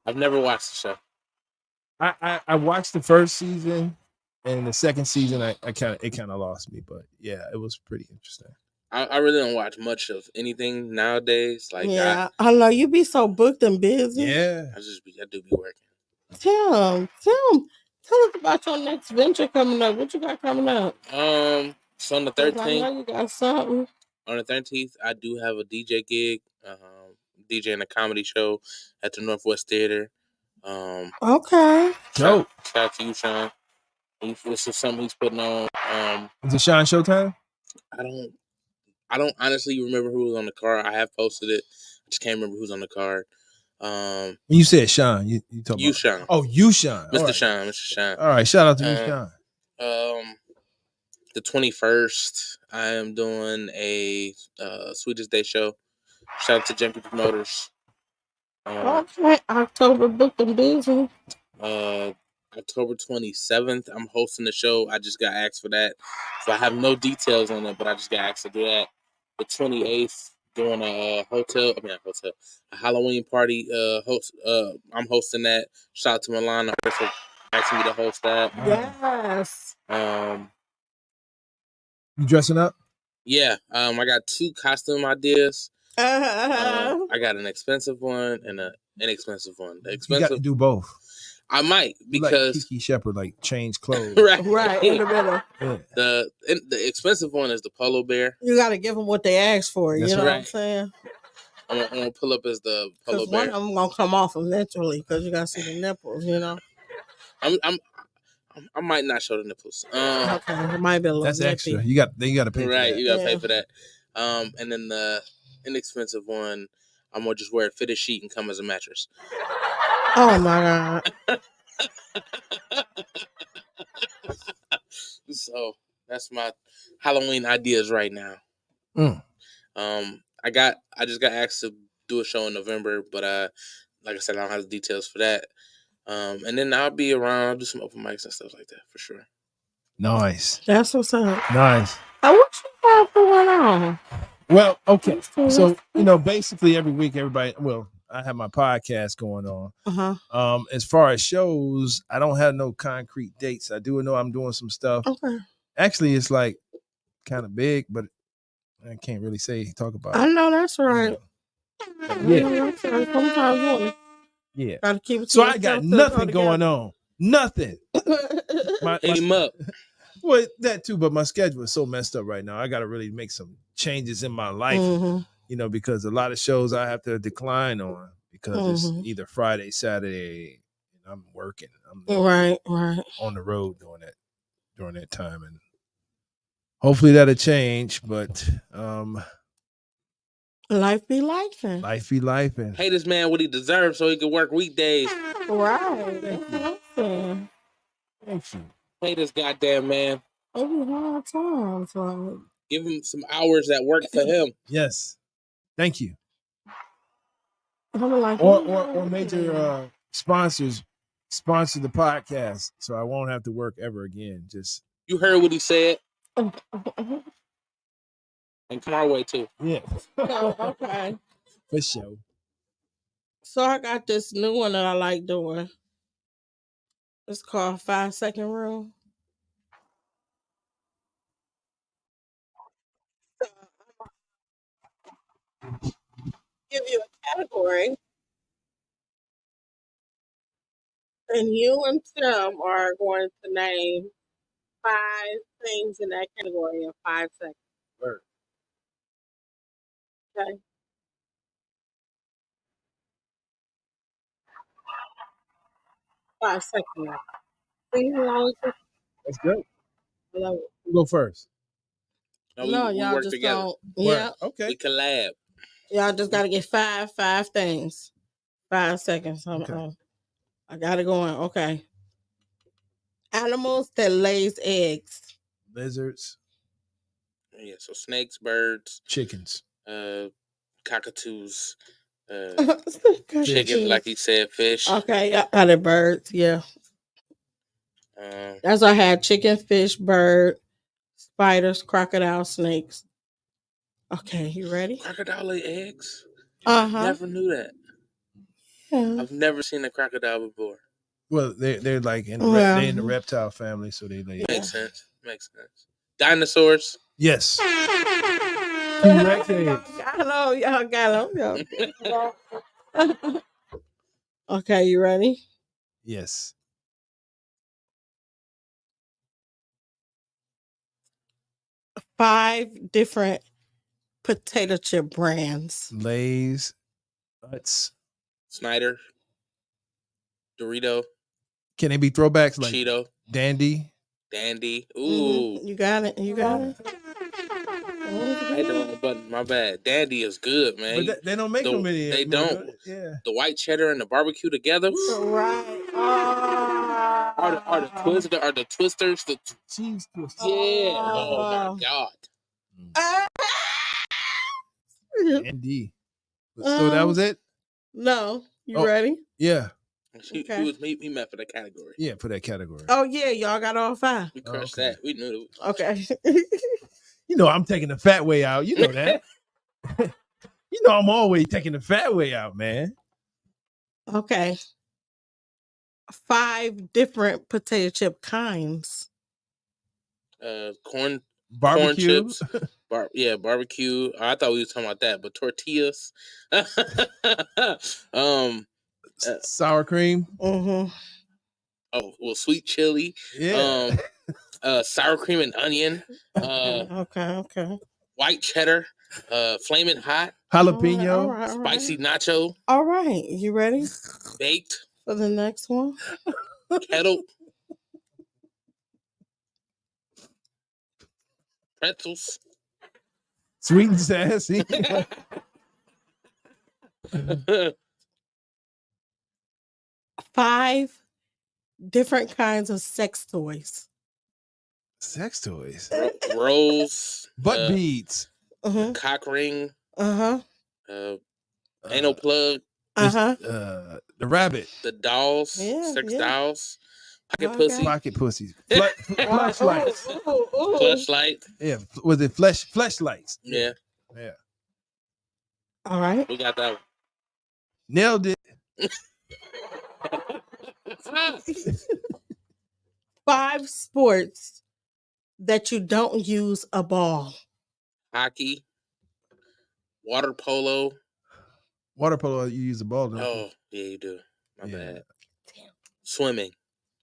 S3: I've never watched the show.
S4: I watched the first season, and the second season it kind of lost me, but yeah, it was pretty interesting.
S3: I really don't watch much of anything nowadays. Like
S2: yeah, I know you be so booked and busy.
S4: Yeah,
S3: I do be working.
S2: Tell us about your next venture coming up. What you got coming up?
S3: So on the 13th,
S2: I know you got something.
S3: On the 13th, I do have a DJ gig, DJing a comedy show at the Northwest Theater.
S2: Okay.
S3: Shout out to you, Sean. This is something he's putting on.
S4: Is it Sean Showtime?
S3: I don't honestly remember who was on the card. I have posted it. I just can't remember who's on the card.
S4: When you said Sean, you talking about
S3: Sean.
S4: Oh, you Sean.
S3: Mr. Sean. Mr. Sean.
S4: All right, shout out to you, Sean.
S3: The 21st, I am doing a Sweetest Day show. Shout out to Junkie Promoters.
S2: Okay, October booked and busy.
S3: October 27th, I'm hosting the show. I just got asked for that. So I have no details on it, but I just got asked to do that. The 28th, doing a Halloween party. I'm hosting that. Shout out to Milana for asking me to host that.
S2: Yes.
S4: You dressing up?
S3: Yeah. I got 2 costume ideas. I got an expensive one and an inexpensive one. The expensive,
S4: you got to do both.
S3: I might, because
S4: like Kiki Shepard, like change clothes.
S2: right in the middle.
S4: Yeah.
S3: The expensive one is the polo bear.
S2: You got to give them what they ask for.
S4: That's
S2: you know
S3: right.
S2: what I'm saying?
S3: I'm gonna pull up as the polo bear.
S2: One of them gonna come off eventually because you gotta see the nipples. You know.
S3: I might not show the nipples.
S2: Okay, it might be a little.
S4: That's
S2: nippy.
S4: extra. You got to pay.
S3: Right,
S4: for that.
S3: you got to pay for that. And then the inexpensive one, I'm gonna just wear a fitted sheet and come as a mattress.
S2: Oh my god.
S3: So that's my Halloween ideas right now. I just got asked to do a show in November, but like I said, I don't have the details for that. And then I'll be around. I'll do some open mics and stuff like that for sure.
S4: Nice.
S2: That's what's up.
S4: Nice.
S2: What you have going on?
S4: Well, okay. So basically every week, I have my podcast going on. As far as shows, I don't have no concrete dates. I do know I'm doing some stuff.
S2: Okay.
S4: Actually, it's like kind of big, but I can't really talk about it.
S2: I know that's right.
S4: Yeah.
S2: Sometimes
S4: yeah.
S2: Gotta keep it.
S4: So I got nothing going on. Nothing.
S3: Hit him up.
S4: Well, that too, but my schedule is so messed up right now. I got to really make some changes in my life, because a lot of shows I have to decline on because it's either Friday, Saturday, and I'm working. I'm
S2: right
S4: on the road during that time, and hopefully that'll change. But
S2: life be lifing.
S4: Life be lifing.
S3: Pay this man what he deserves so he can work weekdays.
S2: Right.
S4: Thank you.
S3: Pay this goddamn man.
S2: It be hard times. Like.
S3: Give him some hours that work for him.
S4: Yes. Thank you.
S2: Like,
S4: or major sponsors sponsor the podcast, so I won't have to work ever again. Just
S3: you heard what he said. And come our way too.
S4: Yeah.
S2: Okay.
S4: For sure.
S2: So I got this new one that I like doing. It's called 5-second rule. Give you a category, and you and Tim are going to name 5 things in that category in 5 seconds.
S4: Word.
S2: Okay. $5 seconds.
S4: That's good.
S2: I love it.
S4: We'll go first.
S3: No,
S2: y'all
S3: work
S2: just
S3: together.
S2: don't. Yeah.
S4: Okay.
S3: We collab.
S2: Y'all just gotta get five things. 5 seconds. Hold on. I got it going. Okay. Animals that lays eggs.
S4: Lizards.
S3: Yeah, so snakes, birds,
S4: chickens,
S3: cockatoos,
S2: Fish.
S3: chicken, like he said, fish.
S2: Okay, I got it. Birds. Yeah. That's what I had: chicken, fish, bird, spiders, crocodile, snakes. Okay, you ready?
S3: Crocodile lay eggs?
S2: Uh-huh.
S3: Never knew that.
S2: Yeah.
S3: I've never seen a crocodile before.
S4: Well, they're like they in the reptile family, so they lay.
S3: Makes sense. Makes sense. Dinosaurs.
S4: Yes.
S2: T-Rex eggs. Y'all got them. Okay, you ready?
S4: Yes.
S2: 5 different potato chip brands.
S4: Lay's, Utz,
S3: Snyder, Dorito.
S4: Can they be throwbacks like
S3: Cheeto,
S4: Dandy?
S3: Ooh,
S2: you got it. You got it.
S3: I hit the wrong button. My bad. Dandy is good, man.
S4: But they don't make them anymore.
S3: They don't. Yeah. The white cheddar and the barbecue together.
S2: Right.
S3: Are the twisters the
S4: cheese twisters?
S3: Yeah. Oh my god.
S4: Dandy. So that was it?
S2: No. You ready?
S4: Yeah.
S3: He meant for that category.
S4: Yeah, for that category.
S2: Oh yeah, y'all got all 5.
S3: We crushed that. We knew it.
S2: Okay.
S4: You know I'm taking the fat way out. You know that. You know I'm always taking the fat way out, man.
S2: Okay. 5 different potato chip kinds.
S3: Corn
S4: barbecue.
S3: Corn chips. Barbecue. I thought we were talking about that, but tortillas.
S4: Sour cream.
S2: Mm-hmm.
S3: Oh, well, sweet chili.
S4: Yeah.
S3: Sour cream and onion.
S2: Okay.
S3: White cheddar. Flaming hot.
S4: Jalapeno.
S2: All right.
S3: Spicy nacho.
S2: All right. You ready?
S3: Baked.
S2: For the next one?
S3: Kettle. Pretzels.
S4: Sweet and sassy.
S2: 5 different kinds of sex toys.
S4: Sex toys.
S3: Rolls.
S4: Butt beads.
S3: Cock ring.
S2: Uh-huh.
S3: Anal plug.
S4: The rabbit.
S3: The dolls. Sex dolls. Pocket pussy.
S4: Pocket pussies. Fleshlights.
S3: Fleshlight.
S4: Yeah. Was it fleshlights?
S3: Yeah.
S4: Yeah.
S2: All right.
S3: We got that one.
S4: Nailed it.
S2: 5 sports that you don't use a ball.
S3: Hockey. Water polo.
S4: Water polo, you use a ball, don't you?
S3: Oh, yeah, you do. My bad. Damn. Swimming.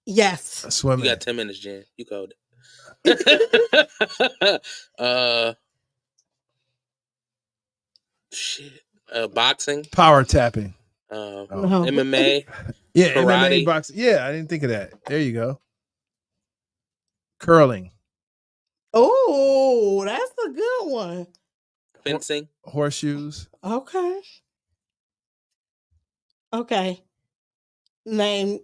S2: Yes.
S4: Swimming.
S3: You got 10 minutes, Jen. You called it. Boxing.
S4: Power tapping.
S3: MMA.
S4: Yeah,
S3: karate.
S4: MMA, boxing. Yeah, I didn't think of that. There you go. Curling.
S2: Oh, that's a good one.
S3: Fencing.
S4: Horseshoes.
S2: Okay. Name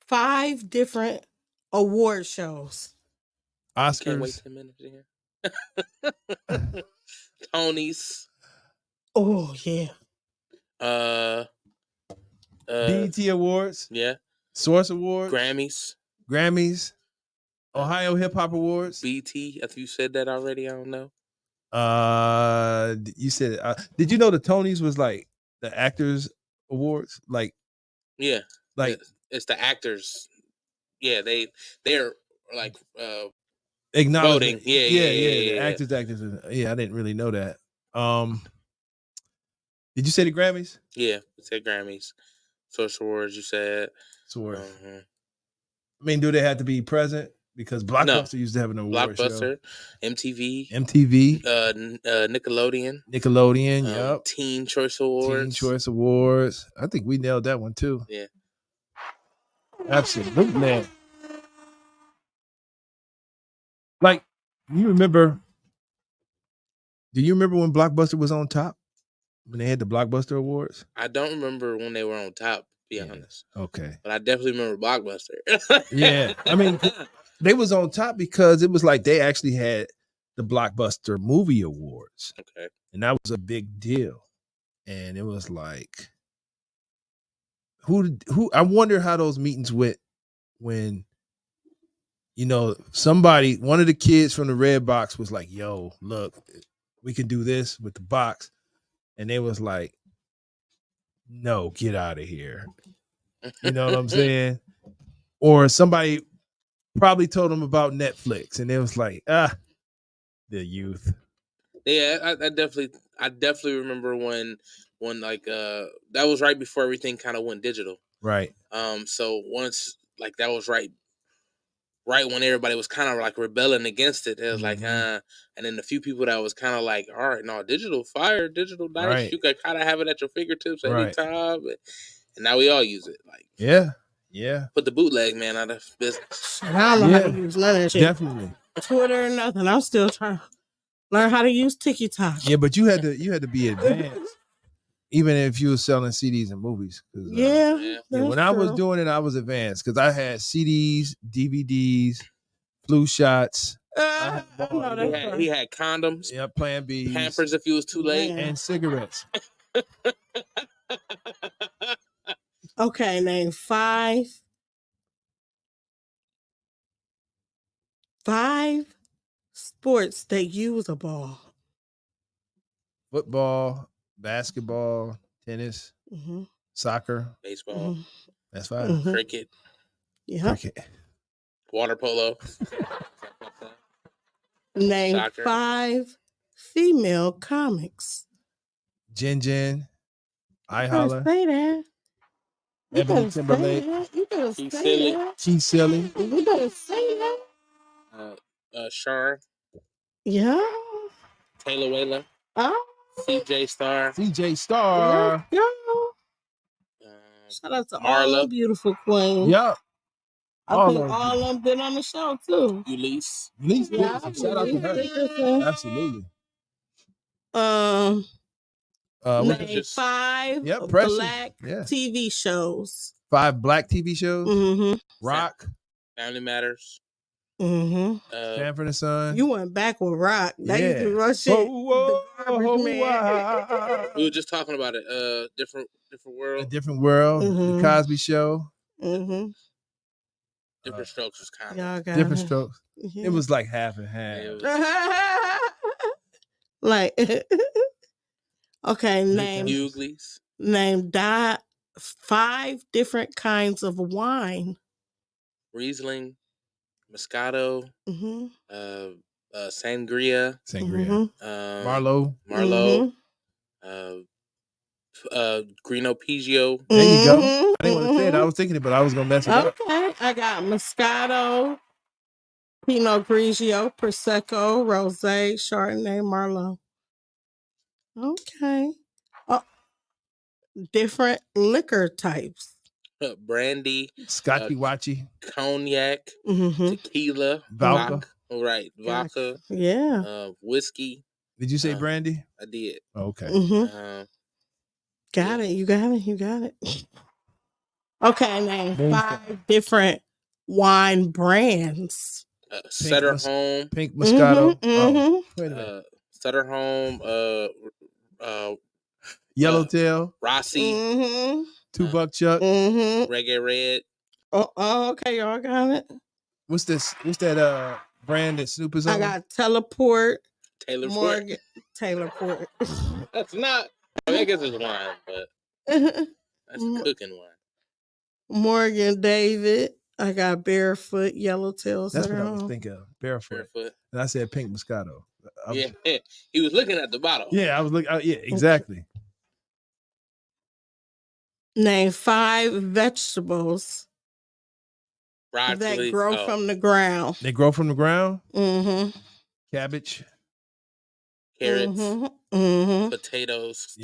S2: 5 different award shows.
S4: Oscars.
S3: Can't wait 10 minutes here. Tonys.
S2: Oh, yeah.
S4: BET Awards.
S3: Yeah.
S4: Source Awards.
S3: Grammys.
S4: Ohio Hip Hop Awards.
S3: BT. I think you said that already. I don't know.
S4: You said did you know the Tonys was like the actors awards? Like
S3: yeah.
S4: Like
S3: it's the actors. Yeah, they're like
S4: acknowledging.
S3: Voting. Yeah.
S4: The actors. Yeah, I didn't really know that. Did you say the Grammys?
S3: Yeah, we said Grammys. Social Awards, you said.
S4: I mean, do they have to be present? Because Blockbuster used to have an award show.
S3: Blockbuster, MTV,
S4: Nickelodeon, yep.
S3: Teen Choice Awards.
S4: I think we nailed that one too.
S3: Yeah.
S4: Absolutely. Like, do you remember when Blockbuster was on top? when they had the Blockbuster Awards?
S3: I don't remember when they were on top, to be honest.
S4: Okay.
S3: But I definitely remember Blockbuster.
S4: Yeah. I mean, they was on top because it was like they actually had the Blockbuster Movie Awards.
S3: Okay.
S4: And that was a big deal. And it was like, who I wonder how those meetings went when, you know, one of the kids from the Red Box was like, yo, look, we can do this with the box. And they was like, no, get out of here. You know what I'm saying? Or somebody probably told them about Netflix and it was like, the youth.
S3: Yeah, I definitely remember when like that was right before everything kind of went digital.
S4: Right.
S3: So once like that was right when everybody was kind of like rebelling against it, it was like and then the few people that was kind of like, all right, no, digital fire, digital dice,
S4: Right.
S3: you could kind of have it at your fingertips
S4: Right.
S3: anytime, and now we all use it. Like,
S4: yeah,
S3: put the bootleg man out of business.
S2: I don't know how to use none of that shit.
S4: Definitely.
S2: Twitter or nothing. I'm still trying to learn how to use TikTok.
S4: Yeah, but you had to be advanced, even if you were selling CDs and movies.
S2: Yeah.
S4: When I was doing it, I was advanced because I had CDs, DVDs, flu shots.
S3: He had condoms.
S4: Yeah, Plan B,
S3: Pampers if you was too late,
S4: and cigarettes.
S2: Okay, name five sports that use a ball.
S4: Football, basketball, tennis, soccer,
S3: baseball.
S4: That's 5.
S3: Cricket.
S2: Yeah.
S4: Cricket.
S3: Water polo.
S2: Name
S3: Soccer.
S2: 5 female comics.
S4: Jen, I
S2: You
S4: Holla.
S2: say that.
S4: Ebony Timberlake.
S2: You better say that.
S4: She's silly.
S2: You better say that.
S3: Shar.
S2: Yeah.
S3: Taylor Wayla.
S2: Oh.
S3: CJ Star.
S2: Let's go. Shout out to all the beautiful queens.
S4: Yep.
S2: I think all of them been on the show too.
S3: Ulysses.
S2: Yeah,
S4: shout out to her. Absolutely.
S2: Name 5 black TV shows.
S4: 5 black TV shows. Rock.
S3: Family Matters.
S4: Sanford and Son.
S2: You went back with Rock. Now you can rush it.
S3: We were just talking about it. Different world.
S4: A Different World. The Cosby Show.
S3: Different Strokes was kind of
S4: Different Strokes. It was like half and half.
S2: Like, okay, name 5 different kinds of wine.
S3: Riesling, Moscato, Sangria,
S4: Marlowe,
S3: Grino Pigio.
S4: There you go. I didn't want to say it. I was thinking it, but I was gonna mess it up.
S2: Okay, I got Moscato, Pinot Grigio, Prosecco, Rosé, Chardonnay, Merlot. Okay. Different liquor types.
S3: Brandy,
S4: Scotchy Watchy,
S3: cognac, tequila,
S4: vodka.
S3: Vodka.
S2: Yeah.
S3: Whiskey.
S4: Did you say brandy?
S3: I did.
S4: Okay.
S2: Got it. You got it. Okay, name 5 different wine brands.
S3: Sutter Home,
S4: Pink Moscato. Wait a minute.
S3: Sutter Home.
S4: Yellowtail.
S3: Rossi.
S4: 2 Buck Chuck.
S3: Reggae Red.
S2: Oh, okay, y'all got it.
S4: What's this? What's that brand that Snoop is on?
S2: I got Teleport.
S3: Taylorport.
S2: Taylorport.
S3: That's not. I guess it's wine, but that's cooking wine.
S2: Morgan David. I got Barefoot, Yellowtail.
S4: That's what I was thinking of. Barefoot. And I said Pink Moscato.
S3: Yeah, he was looking at the bottle.
S4: Yeah, I was looking. Yeah, exactly.
S2: Name 5 vegetables that grow from the ground.
S4: They grow from the ground? Cabbage.
S3: Carrots. Potatoes.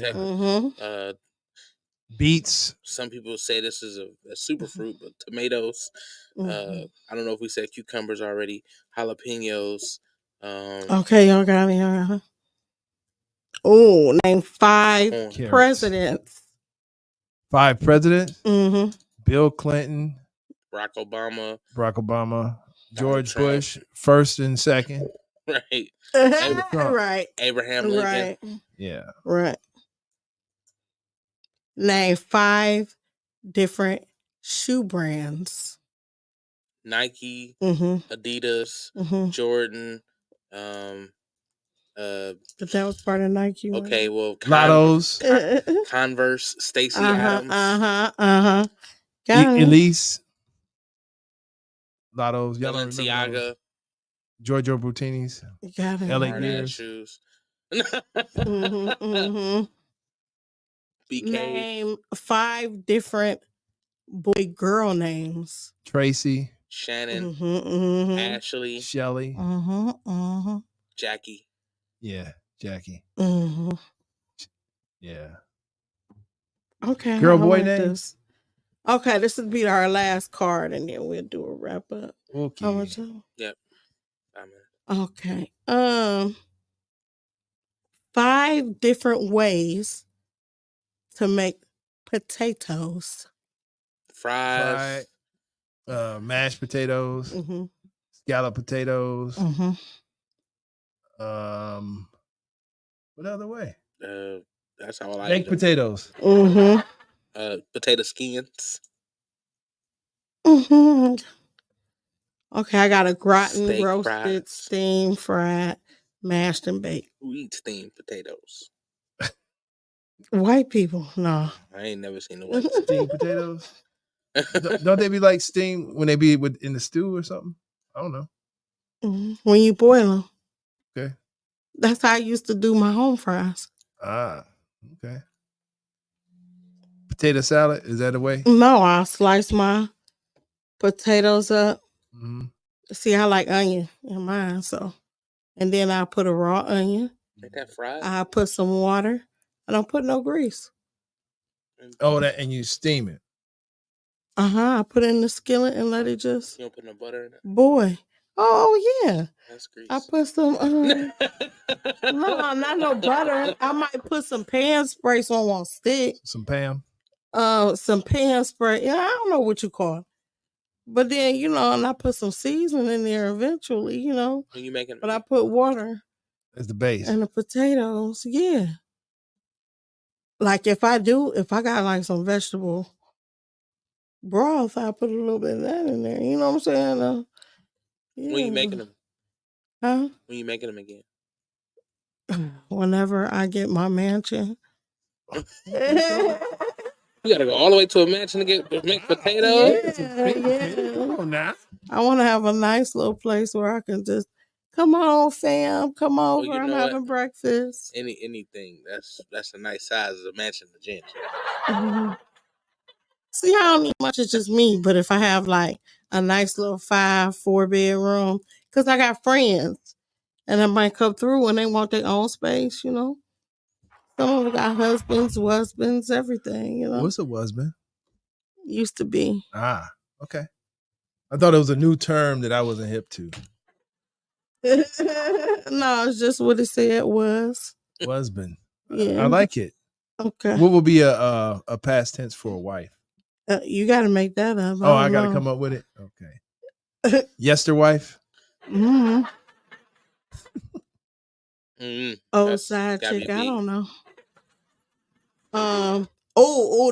S4: Beets.
S3: Some people say this is a super fruit, but tomatoes. I don't know if we said cucumbers already. Jalapenos.
S2: Okay, y'all got it. Oh, name 5
S3: Carrots.
S2: presidents.
S4: 5 presidents.
S2: Mm-hmm.
S4: Bill Clinton,
S3: Barack Obama.
S4: George
S3: Trump.
S4: Bush, first and second.
S3: Right.
S2: Right.
S3: Abraham Lincoln.
S2: Right.
S4: Yeah.
S2: Right. Name 5 different shoe brands.
S3: Nike,
S2: Mm-hmm.
S3: Adidas,
S2: Mm-hmm.
S3: Jordan.
S2: But that was part of Nike.
S3: Okay, well,
S4: Lottos.
S3: Converse, Stacey Adams.
S4: Elise. Lottos. Y'all don't remember
S3: Balenciaga.
S4: those? Giorgio Brutini's.
S2: Got it.
S4: LA
S3: Hard
S4: Gears.
S3: ass shoes.
S2: BK. Name 5 different boy-girl names.
S4: Tracy.
S3: Shannon. Ashley.
S4: Shelly.
S3: Jackie.
S4: Yeah, Jackie. Yeah.
S2: Okay.
S4: Girl, boy name?
S2: This. Okay, this would be our last card, and then we'll do a wrap up.
S4: Okay.
S2: How much time?
S3: Yep.
S2: Okay. 5 different ways to make potatoes.
S3: Fries.
S4: Mashed potatoes.
S2: Mm-hmm.
S4: Scallop potatoes.
S2: Mm-hmm.
S4: What other way?
S3: That's how I like
S4: Baked
S3: it.
S4: potatoes.
S2: Mm-hmm.
S3: Potato skins.
S2: Mm-hmm. Okay, I got a gratin,
S3: Steak
S2: roasted,
S3: fries.
S2: steamed, fried, mashed, and baked.
S3: Who eats steamed potatoes?
S2: White people, no.
S3: I ain't never seen the white
S4: Steamed potatoes. Don't they be like steamed when they be in the stew or something? I don't know.
S2: Mm-hmm. When you boil them.
S4: Okay.
S2: That's how I used to do my home fries.
S4: Ah, okay. Potato salad, is that a way?
S2: No, I'll slice my potatoes up.
S4: Mm-hmm.
S2: See, I like onion in mine, so. And then I'll put a raw onion.
S3: Ain't that fried?
S2: I'll put some water. I don't put no grease.
S4: Oh, and you steam it.
S2: I put it in the skillet and let it just.
S3: You don't put no butter in it?
S2: Boy. Oh, yeah.
S3: That's grease.
S2: I put some. No, not no butter. I might put some pan spray so it won't stick.
S4: Some Pam?
S2: Some pan spray. Yeah, I don't know what you call it. But then, and I put some seasoning in there eventually,
S3: When you making it?
S2: But I put water.
S4: As the base.
S2: And the potatoes, yeah. Like if I got like some vegetable broth, I put a little bit of that in there. You know what I'm saying? Yeah.
S3: When you making them?
S2: Huh?
S3: When you making them again?
S2: Whenever I get my mansion.
S3: You gotta go all the way to a mansion to make potatoes?
S2: Yeah.
S4: Come on now.
S2: I want to have a nice little place where I can just, come on, fam, come over.
S3: Well,
S2: I'm having breakfast.
S3: Anything that's a nice size as a mansion to Jen.
S2: Mm-hmm. See, I don't need much. It's just me. But if I have like a nice little 4-bedroom, because I got friends, and I might come through when they want their own space. Some of them got husbands, everything.
S4: What's a husband?
S2: Used to be.
S4: Ah, okay. I thought it was a new term that I wasn't hip to.
S2: No, it's just what it said was.
S4: Husband.
S2: Yeah.
S4: I like it.
S2: Okay.
S4: What would be a past tense for a wife?
S2: You got to make that up.
S4: I got to come up with it? Okay. Yesterwife?
S2: Mm-hmm.
S3: That's
S2: Side
S3: gotta
S2: chick.
S3: be
S2: I
S3: big.
S2: don't know.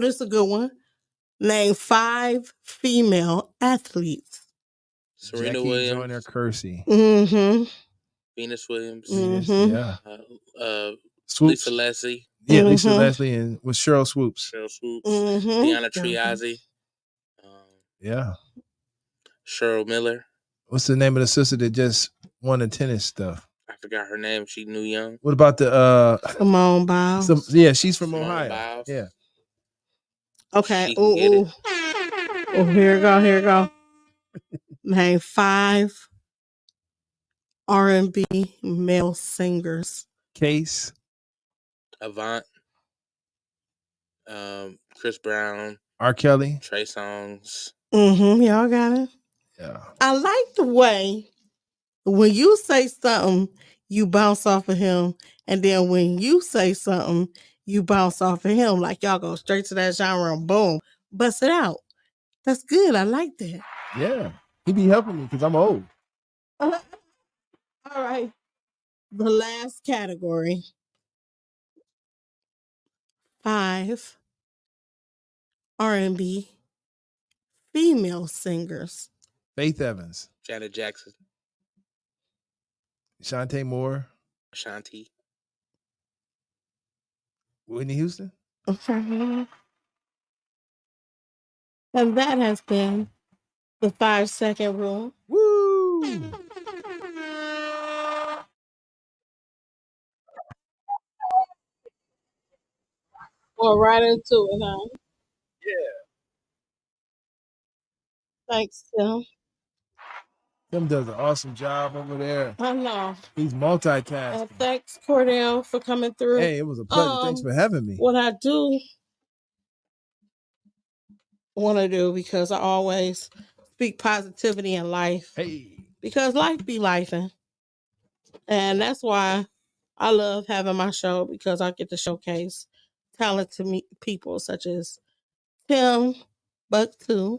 S2: This is a good one. Name 5 female athletes.
S3: Serena
S4: Jackie
S3: Williams.
S4: Joyner Kersey.
S2: Mm-hmm.
S3: Venus Williams.
S2: Mm-hmm.
S4: Yeah.
S3: Swoops. Lisa Leslie.
S4: Yeah, Lisa Leslie and with Cheryl Swoops.
S2: Mm-hmm.
S3: Deanna Triazzi.
S4: Yeah.
S3: Cheryl Miller.
S4: What's the name of the sister that just won the tennis stuff?
S3: I forgot her name. She knew young.
S4: What about the
S2: Simone Biles?
S4: She's from
S3: Simone
S4: Ohio.
S3: Biles.
S4: Yeah.
S2: Okay. Here we go. Name 5 R&B male singers.
S4: Case.
S3: Avant. Chris Brown.
S4: R. Kelly.
S3: Trey Songz.
S2: Mm-hmm. Y'all got it?
S4: Yeah.
S2: I like the way when you say something, you bounce off of him And then when you say something, you bounce off of him. Like y'all go straight to that genre and boom, bust it out. That's good. I like that.
S4: Yeah. He be helping me because I'm old.
S2: All right. The last category. 5 R&B female singers.
S4: Faith Evans,
S3: Janet Jackson,
S4: Shantae Moore,
S3: Ashanti.
S4: Whitney Houston.
S2: And that has been the 5-second rule.
S4: Woo!
S2: Well, right into it, huh?
S4: Yeah.
S2: Thanks, Tim.
S4: Tim does an awesome job over there.
S2: I know.
S4: He's multitasking.
S2: And thanks, Cordell, for coming through.
S4: Hey, it was a pleasure. Thanks for having me.
S2: What I do want to do, because I always speak positivity in life.
S4: Hey.
S2: Because life be lifing. And that's why I love having my show, because I get to showcase talented people such as Timbuktu.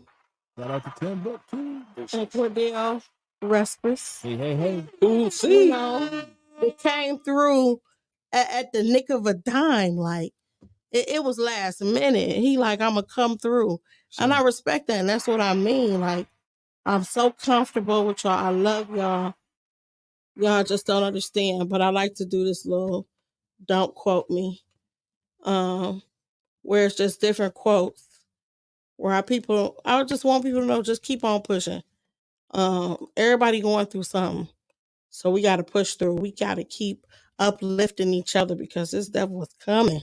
S4: Shout out to Timbuktu.
S2: And Cordell Respers.
S4: Hey.
S3: Ooh, see.
S2: You know, it came through at the nick of a dime. Like, it was last minute. He like, I'm going to come through. Sure. And I respect that. And that's what I mean. Like, I'm so comfortable with y'all. I love y'all. Y'all just don't understand. But I like to do this little don't quote me. Where it's just different quotes. Where I just want people to know, just keep on pushing. Everybody going through something. So we got to push through. We got to keep uplifting each other, because this devil is coming.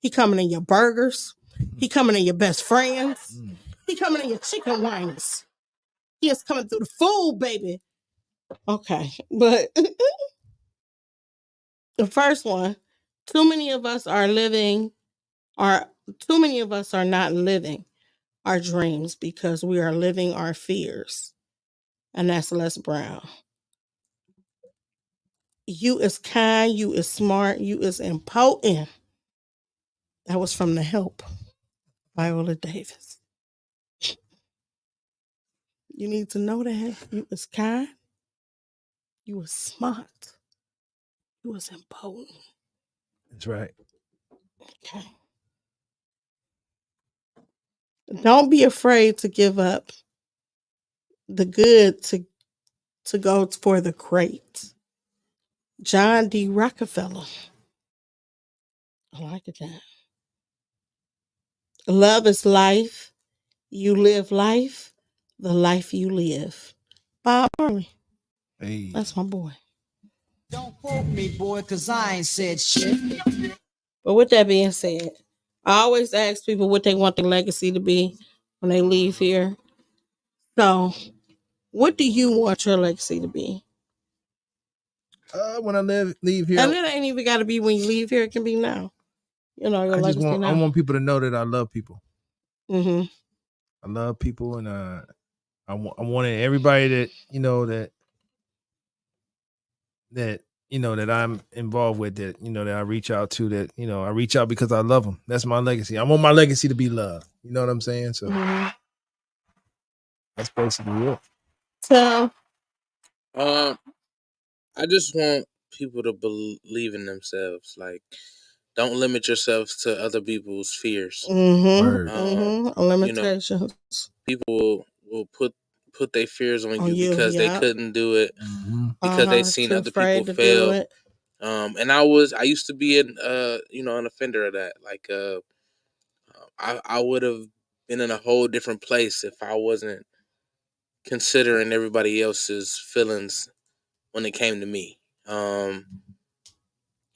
S2: He coming in your burgers. He coming in your best friends. He coming in your chicken wings. He is coming through the food, baby. Okay, but the first one, too many of us are not living our dreams because we are living our fears. And that's Les Brown. You is kind, you is smart, you is important. That was from The Help, Viola Davis. You need to know that. You is kind, you is smart, you is important.
S4: That's right.
S2: Okay. Don't be afraid to give up the good to go for the great. John D. Rockefeller. I like that. Love is life. You live life, the life you live. Bob Marley.
S4: Hey.
S2: That's my boy.
S5: Don't quote me, boy, because I ain't said shit.
S2: But with that being said, I always ask people what they want their legacy to be when they leave here. So, what do you want your legacy to be?
S4: When I leave here,
S2: And it ain't even got to be when you leave here. It can be now. You know, your legacy now.
S4: I want people to know that I love people.
S2: Mm-hmm.
S4: I love people, and I wanted everybody that that I'm involved with, that that I reach out to, that I reach out because I love them. That's my legacy. I want my legacy to be love. You know what I'm saying? So that's basically it.
S2: So,
S3: I just want people to believe in themselves. Like, don't limit yourself to other people's fears.
S2: Limitations.
S3: People will put their fears on you because they couldn't do it, because they seen other people fail. And I used to be an offender of that. Like, I would have been in a whole different place if I wasn't considering everybody else's feelings when it came to me.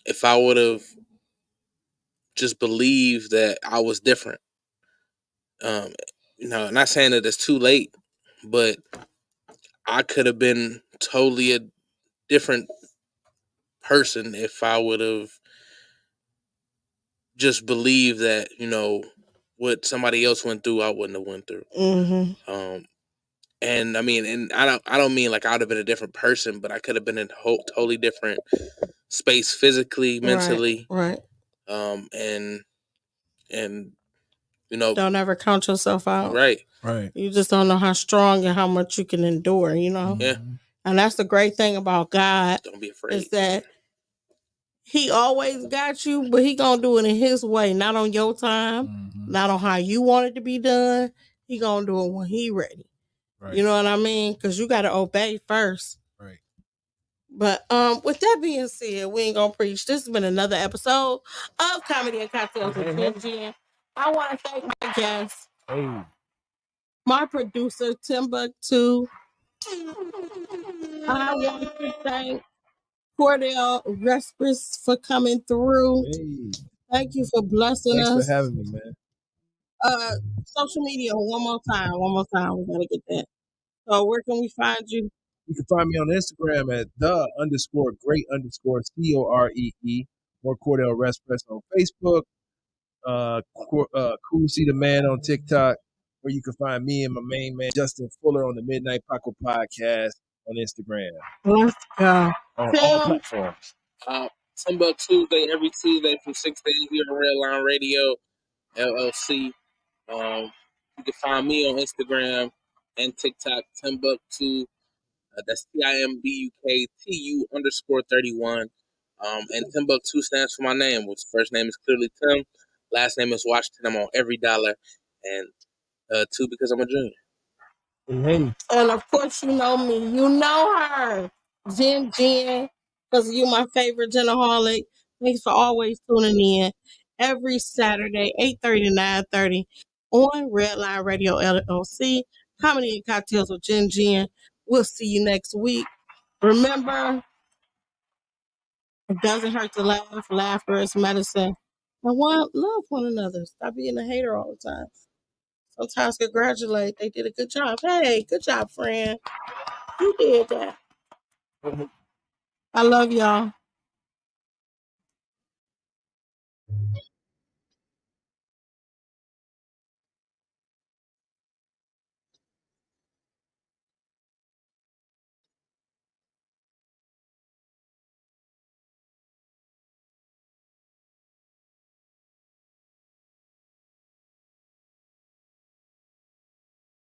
S3: If I would have just believed that I was different, not saying that it's too late, but I could have been totally a different person if I would have just believed that what somebody else went through, I wouldn't have went through. And I mean, and I don't mean like I would have been a different person, but I could have been in a totally different space physically, mentally.
S2: Right.
S3: And
S2: don't ever count yourself out.
S3: Right.
S2: You just don't know how strong and how much you can endure,
S3: Yeah.
S2: And that's the great thing about God.
S3: Don't be afraid.
S2: Is that he always got you, but he gonna do it in his way, not on your time, not on how you want it to be done. He gonna do it when he ready. Right. You know what I mean? Because you gotta obey first.
S4: Right.
S2: But with that being said, we ain't gonna preach. This has been another episode of Comedy and Cocktails with Jen. I want to thank my guests. My producer, Timbuktu. I want to thank Cordell Respris for coming through. Thank you for blessing us.
S4: Thanks for having me, man.
S2: Social media, one more time. We gotta get that. So where can we find you?
S4: You can find me on Instagram at _great_COREE or Cordell Respres on Facebook. Cool See the Man on TikTok, or you can find me and my main man Justin Fuller on the Midnight Paco podcast on Instagram.
S2: Let's go.
S4: On all platforms.
S3: Timbuktu Tuesday, every Tuesday from 6 to 8 here on Redline Radio, LLC. You can find me on Instagram and TikTok, Timbuktu. That's TIMBUKTU_31. And Timbuktu stands for my name, which first name is clearly Tim, last name is Washington. I'm on every dollar, and 2 because I'm a junior.
S2: And of course, you know me. You know her, Jen, because you're my favorite genaholic. Thanks for always tuning in every Saturday, 8:30 to 9:30 on Redline Radio LLC, Comedy and Cocktails with Jen. We'll see you next week. Remember, it doesn't hurt to laugh. Laughter is medicine. And love one another. Stop being a hater all the time. Sometimes congratulate. They did a good job. Hey, good job, friend. You did that. I love y'all.